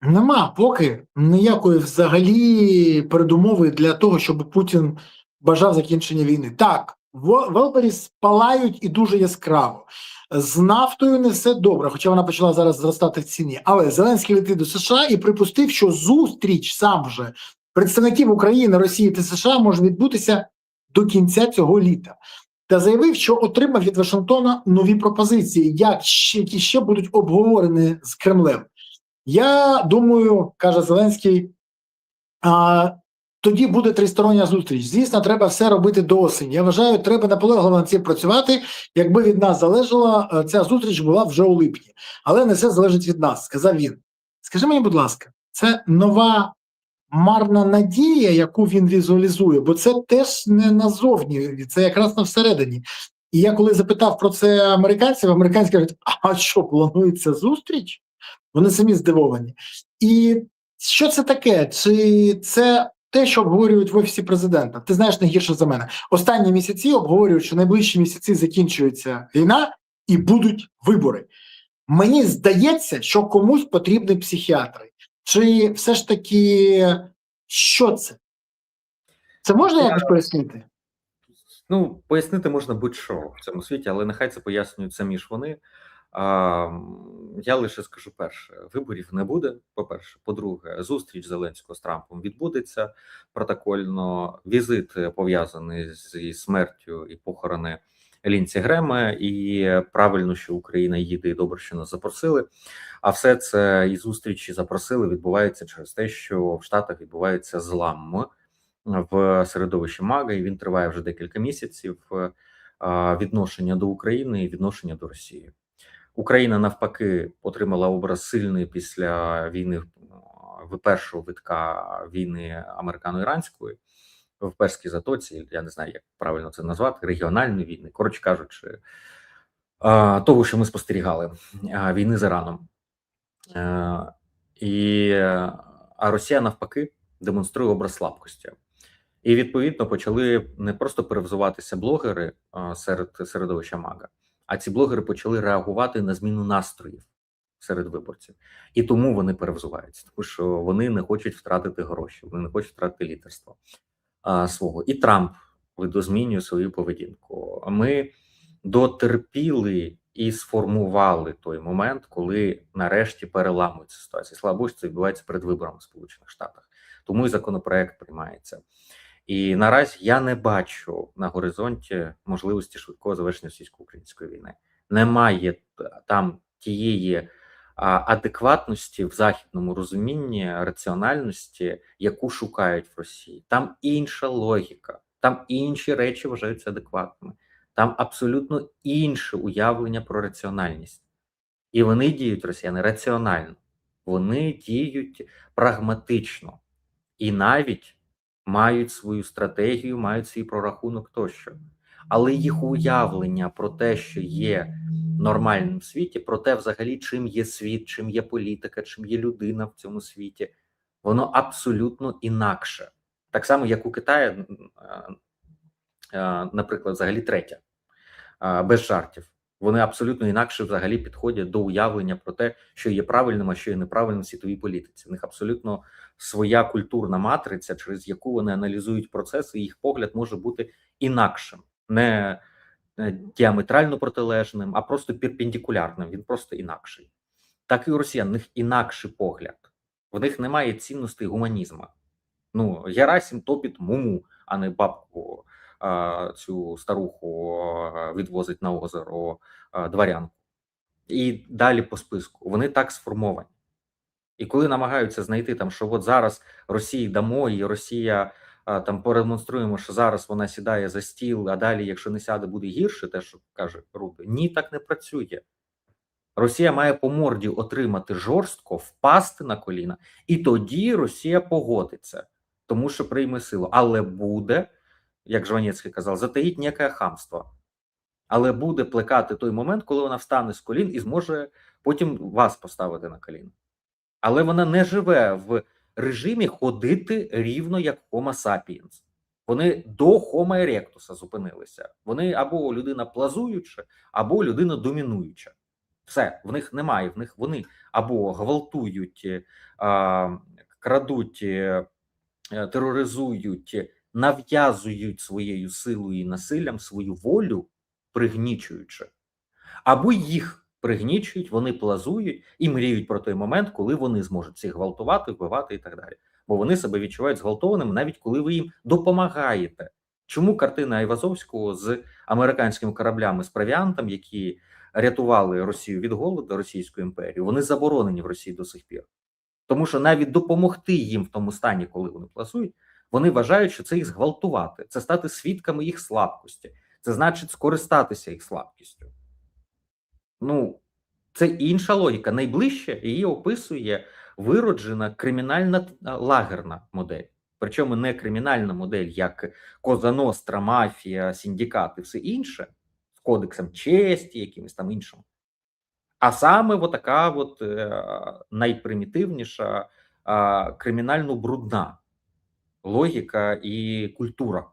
S1: нема поки ніякої взагалі передумови для того, щоб Путін бажав закінчення війни. Так, Велбері спалають і дуже яскраво. З нафтою не все добре, хоча вона почала зараз зростати в ціні. Але Зеленський летить до США і припустив, що зустріч сам вже представників України, Росії та США може відбутися до кінця цього літа. Та заявив, що отримав від Вашингтона нові пропозиції, які ще будуть обговорені з Кремлем. Я думаю, каже Зеленський, тоді буде тристороння зустріч. Звісно, треба все робити до осені. Я вважаю, треба наполегливо над цим працювати. Якби від нас залежало, ця зустріч була вже у липні. Але не все залежить від нас, сказав він. Скажи мені, будь ласка, це нова марна надія, яку він візуалізує, бо це теж не назовні, це якраз на всередині. І я коли запитав про це американців, американці кажуть, а що, планується зустріч? Вони самі здивовані. І що це таке? Чи це те, що обговорюють в Офісі Президента? Ти знаєш не гірше за мене. Останні місяці обговорюють, що найближчі місяці закінчується війна і будуть вибори. Мені здається, що комусь потрібні психіатри. Чи все ж таки, що це? Це можна якось пояснити?
S2: Пояснити можна будь-що в цьому світі, але нехай це пояснюють самі ж вони. Я лише скажу перше, виборів не буде, по-перше. По-друге, зустріч Зеленського з Трампом відбудеться протокольно. Візит пов'язаний зі смертю і похорони Лінці Грема, і правильно, що Україна їде, і добре, що нас запросили. А все це і зустрічі запросили відбувається через те, що в Штатах відбувається злам в середовищі МАГА, і він триває вже декілька місяців. Відношення до України і відношення до Росії. Україна навпаки отримала образ сильний після війни, першого витка війни американо-іранської в Перській затоці. Я не знаю, як правильно це назвати, регіональної війни, коротше кажучи, того, що ми спостерігали, війни з Іраном. А Росія навпаки демонструє образ слабкості. І відповідно почали не просто перевзуватися блогери серед середовища МАГА, а ці блогери почали реагувати на зміну настроїв серед виборців. І тому вони перевзуваються, тому що вони не хочуть втратити гроші, вони не хочуть втратити лідерство свого. І Трамп видозмінює свою поведінку. Ми дотерпіли і сформували той момент, коли нарешті переламується ситуація. Слава Богу, це відбувається перед виборами в Сполучених Штатах. Тому і законопроект приймається. І наразі я не бачу на горизонті можливості швидкого завершення російсько-української війни. Немає там тієї адекватності в західному розумінні, раціональності, яку шукають в Росії. Там інша логіка, там інші речі вважаються адекватними. Там абсолютно інше уявлення про раціональність. І вони діють, росіяни, раціонально. Вони діють прагматично. І навіть мають свою стратегію, мають свій прорахунок тощо. Але їх уявлення про те, що є нормальним в світі, про те, взагалі, чим є світ, чим є політика, чим є людина в цьому світі, воно абсолютно інакше. Так само, як у Китаї, наприклад, взагалі третя, без жартів. Вони абсолютно інакше взагалі підходять до уявлення про те, що є правильним, а що є неправильним в світовій політиці. У них абсолютно своя культурна матриця, через яку вони аналізують процеси, і їх погляд може бути інакшим, не діаметрально протилежним, а просто перпендикулярним. Він просто інакший. Так і у росіян, у них інакший погляд. В них немає цінностей гуманізму. Ну, Герасим топить муму, а не бабку, цю старуху відвозить на озеро дворянку. І далі по списку. Вони так сформовані. І коли намагаються знайти там, що от зараз Росії дамо, і Росія там продемонструємо, що зараз вона сідає за стіл, а далі, якщо не сяде, буде гірше, те, що каже Рубі. Ні, так не працює. Росія має по морді отримати жорстко, впасти на коліна, і тоді Росія погодиться, тому що прийме силу. Але буде, як Жванецький казав, затаїть ніяке хамство. Але буде плекати той момент, коли вона встане з колін і зможе потім вас поставити на коліна. Але вона не живе в режимі ходити рівно як Homo sapiens. Вони до Homo erectus зупинилися. Вони або людина плазуюча, або людина домінуюча. Все, в них немає, в них вони або гвалтують, крадуть, тероризують, нав'язують своєю силою і насиллям свою волю, пригнічуючи, або їх пригнічують, вони плазують і мріють про той момент, коли вони зможуть всіх гвалтувати, вбивати і так далі. Бо вони себе відчувають зґвалтованими, навіть коли ви їм допомагаєте. Чому картина Айвазовського з американськими кораблями з провіантом, які рятували Росію від голоду, Російську імперію, вони заборонені в Росії до сих пір. Тому що навіть допомогти їм в тому стані, коли вони плазують, вони вважають, що це їх зґвалтувати, це стати свідками їх слабкості. Це значить скористатися їх слабкістю. Ну, це інша логіка. Найближче її описує вироджена кримінальна лагерна модель. Причому не кримінальна модель, як Коза Ностра, мафія, синдикат і все інше, з кодексом честі, якимось там іншим. А саме отака от найпримітивніша кримінально-брудна логіка і культура.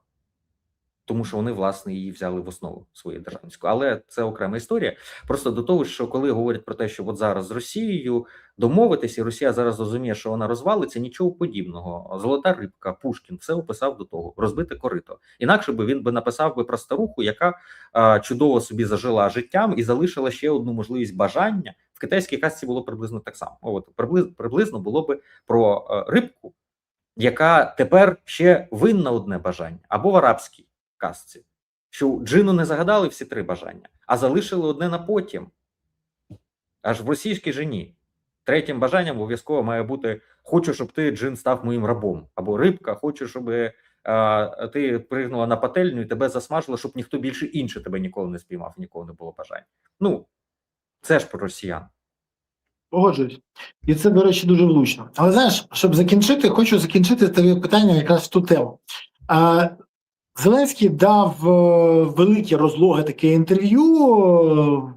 S2: Тому що вони, власне, її взяли в основу своєї державницької. Але це окрема історія. Просто до того, що коли говорять про те, що от зараз з Росією домовитися, і Росія зараз розуміє, що вона розвалиться, нічого подібного. Золота рибка, Пушкін все описав до того. Розбите корито. Інакше би він би написав би про старуху, яка чудово собі зажила життям і залишила ще одну можливість бажання. В китайській казці було приблизно так само. От, приблизно було би про рибку, яка тепер ще винна одне бажання. Або в арабській казці, що джину не загадали всі три бажання, а залишили одне на потім. Аж в російській жені. Третім бажанням обов'язково має бути: хочу, щоб ти, джин, став моїм рабом. Або рибка, хочу, щоб ти пригнула на пательню і тебе засмажило, щоб ніхто більше інший тебе ніколи не спіймав, ніколи не було бажань. Ну, це ж про росіян.
S1: Погоджуюсь. І це, до речі, дуже влучно. Але знаєш, щоб закінчити, хочу закінчити тобі питання якраз в ту тему. Зеленський дав велике розлоге таке інтерв'ю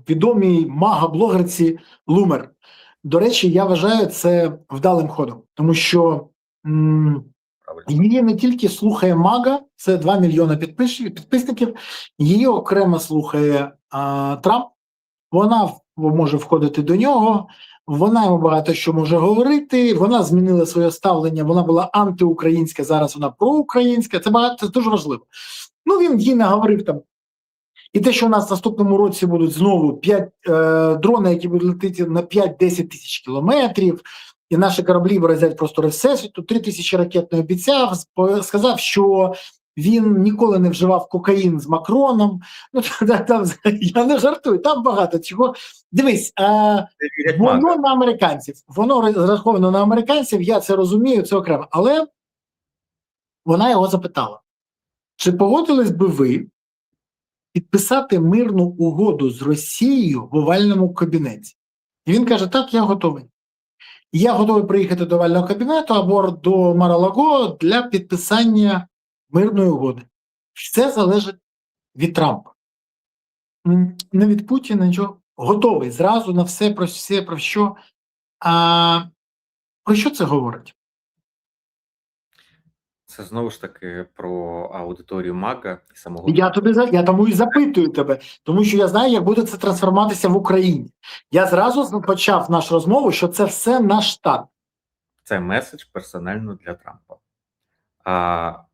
S1: відомій мага-блогерці Лумер. До речі, я вважаю це вдалим ходом, тому що її не тільки слухає мага, це 2 мільйони підписників, її окремо слухає Трамп, вона може входити до нього, вона йому багато що може говорити, вона змінила своє ставлення, вона була антиукраїнська, зараз вона проукраїнська, це дуже важливо. Ну, він їй наговорив там. І те, що у нас в наступному році будуть знову 5 дрони, які будуть летіти на 5-10 тисяч кілометрів, і наші кораблі виразять просто всесвіту, 3 тисячі ракет не обіцяв, сказав, що він ніколи не вживав кокаїн з Макроном. Ну, там, я не жартую, там багато чого. Дивись, воно на американців. Воно розраховано на американців, я це розумію, це окремо. Але вона його запитала, чи погодились би ви підписати мирну угоду з Росією в овальному кабінеті. І він каже, так, я готовий. Я готовий приїхати до овального кабінету або до Мар-а-Лаго для підписання мирної угоди. Все залежить від Трампа. Не від Путіна, нічого. Готовий зразу на все, про що. А про що це говорить?
S2: Це знову ж таки про аудиторію МАГА і самого
S1: Я тому і запитую тебе, тому що я знаю, як буде це трансформуватися в Україні. Я зразу почав нашу розмову, що це все наш штат.
S2: Це меседж персонально для Трампа.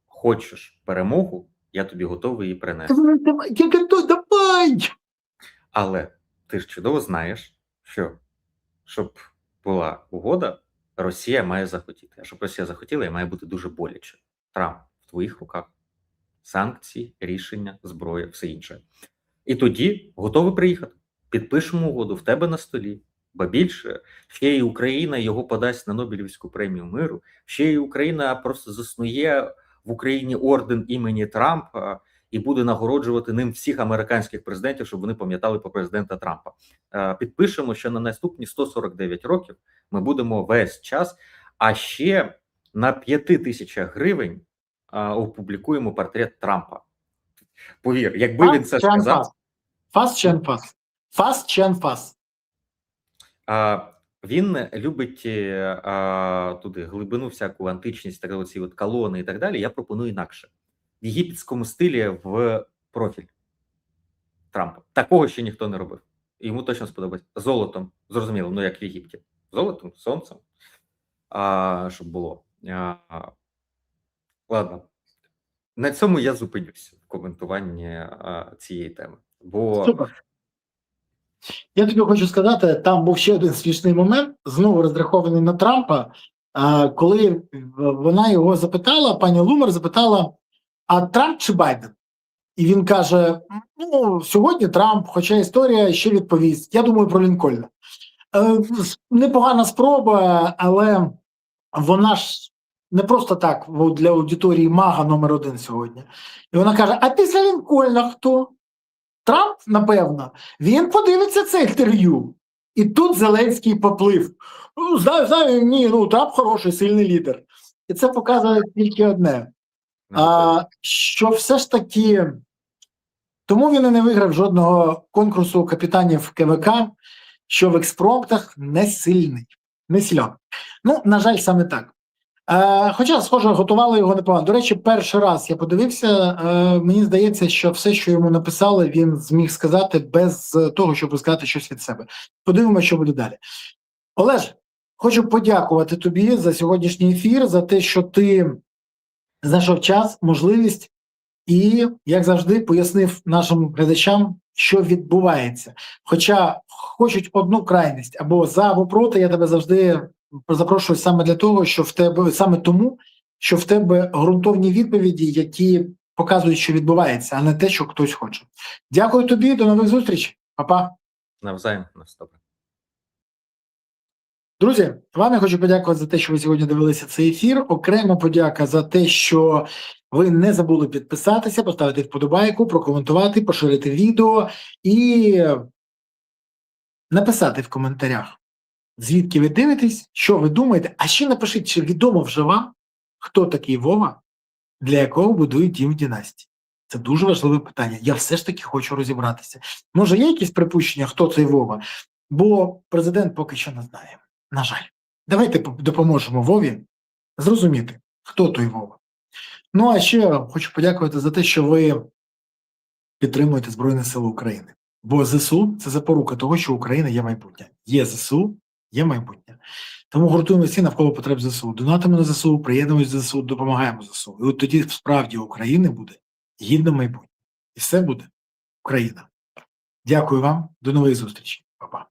S2: Хочеш перемогу, я тобі готовий її принести.
S1: Давай!
S2: Але ти ж чудово знаєш, що щоб була угода, Росія має захотіти. А щоб Росія захотіла, має бути дуже боляче. Трамп в твоїх руках. Санкції, рішення, зброя, все інше. І тоді готовий приїхати. Підпишемо угоду в тебе на столі. Ба більше, ще й Україна його подасть на Нобелівську премію миру, ще й Україна просто заснує в Україні орден імені Трампа і буде нагороджувати ним всіх американських президентів, щоб вони пам'ятали про президента Трампа. Підпишемо, що на наступні 149 років ми будемо весь час, а ще на 5000 гривень опублікуємо портрет Трампа. Повір, якби він це сказав...
S1: Fast.
S2: Він любить туди глибину, всяку античність, так оці от колони і так далі. Я пропоную інакше. В єгипетському стилі в профіль Трампа. Такого ще ніхто не робив. Йому точно сподобається. Золотом, зрозуміло, ну як в Єгипті. Золотом, сонцем, щоб було. Ладно. На цьому я зупинюся в коментуванні цієї теми. Бо...
S1: Супер. Я тобі хочу сказати, там був ще один смішний момент, знову розрахований на Трампа, коли вона його запитала, пані Лумер запитала, а Трамп чи Байден? І він каже, ну, сьогодні Трамп, хоча історія ще відповість. Я думаю про Лінкольна. Непогана спроба, але вона ж не просто так для аудиторії МАГА номер 1 сьогодні. І вона каже, а після Лінкольна хто? Трамп, напевно, він подивиться це інтерв'ю. І тут Зеленський поплив. Ну, знаю, ні, Трамп хороший, сильний лідер. І це показує тільки одне. Що все ж таки, тому він і не виграв жодного конкурсу капітанів КВК, що в експромтах не сильний. Не сильно. Ну, на жаль, саме так. Хоча, схоже, готували його непогано. До речі, перший раз я подивився, мені здається, що все, що йому написали, він зміг сказати без того, щоб сказати щось від себе. Подивимося, що буде далі. Олеж, хочу подякувати тобі за сьогоднішній ефір, за те, що ти знайшов час, можливість і, як завжди, пояснив нашим глядачам, що відбувається. Хоча хочуть одну крайність, або за, або проти, я тебе завжди запрошую саме для того, що в тебе, саме тому, що в тебе ґрунтовні відповіді, які показують, що відбувається, а не те, що хтось хоче. Дякую тобі, до нових зустрічей. Па-па.
S2: Навзаєм, на все добре.
S1: Друзі, вам я хочу подякувати за те, що ви сьогодні дивилися цей ефір. Окремо подяка за те, що ви не забули підписатися, поставити вподобайку, прокоментувати, поширити відео і написати в коментарях, звідки ви дивитесь, що ви думаєте, а ще напишіть, чи відомо вже вам, хто такий Вова, для якого будують дім династії. Це дуже важливе питання. Я все ж таки хочу розібратися. Може, є якісь припущення, хто цей Вова? Бо президент поки що не знає. На жаль. Давайте допоможемо Вові зрозуміти, хто той Вова. Ну, а ще хочу подякувати за те, що ви підтримуєте Збройні Сили України. Бо ЗСУ – це запорука того, що Україна є майбутнє. Є ЗСУ, є майбутнє. Тому гуртуємо всі навколо потреб ЗСУ. Донатимо на ЗСУ, приєднуємося до ЗСУ, допомагаємо ЗСУ. І от тоді справді України буде гідне майбутнє. І все буде Україна. Дякую вам. До нових зустрічей. Па-па.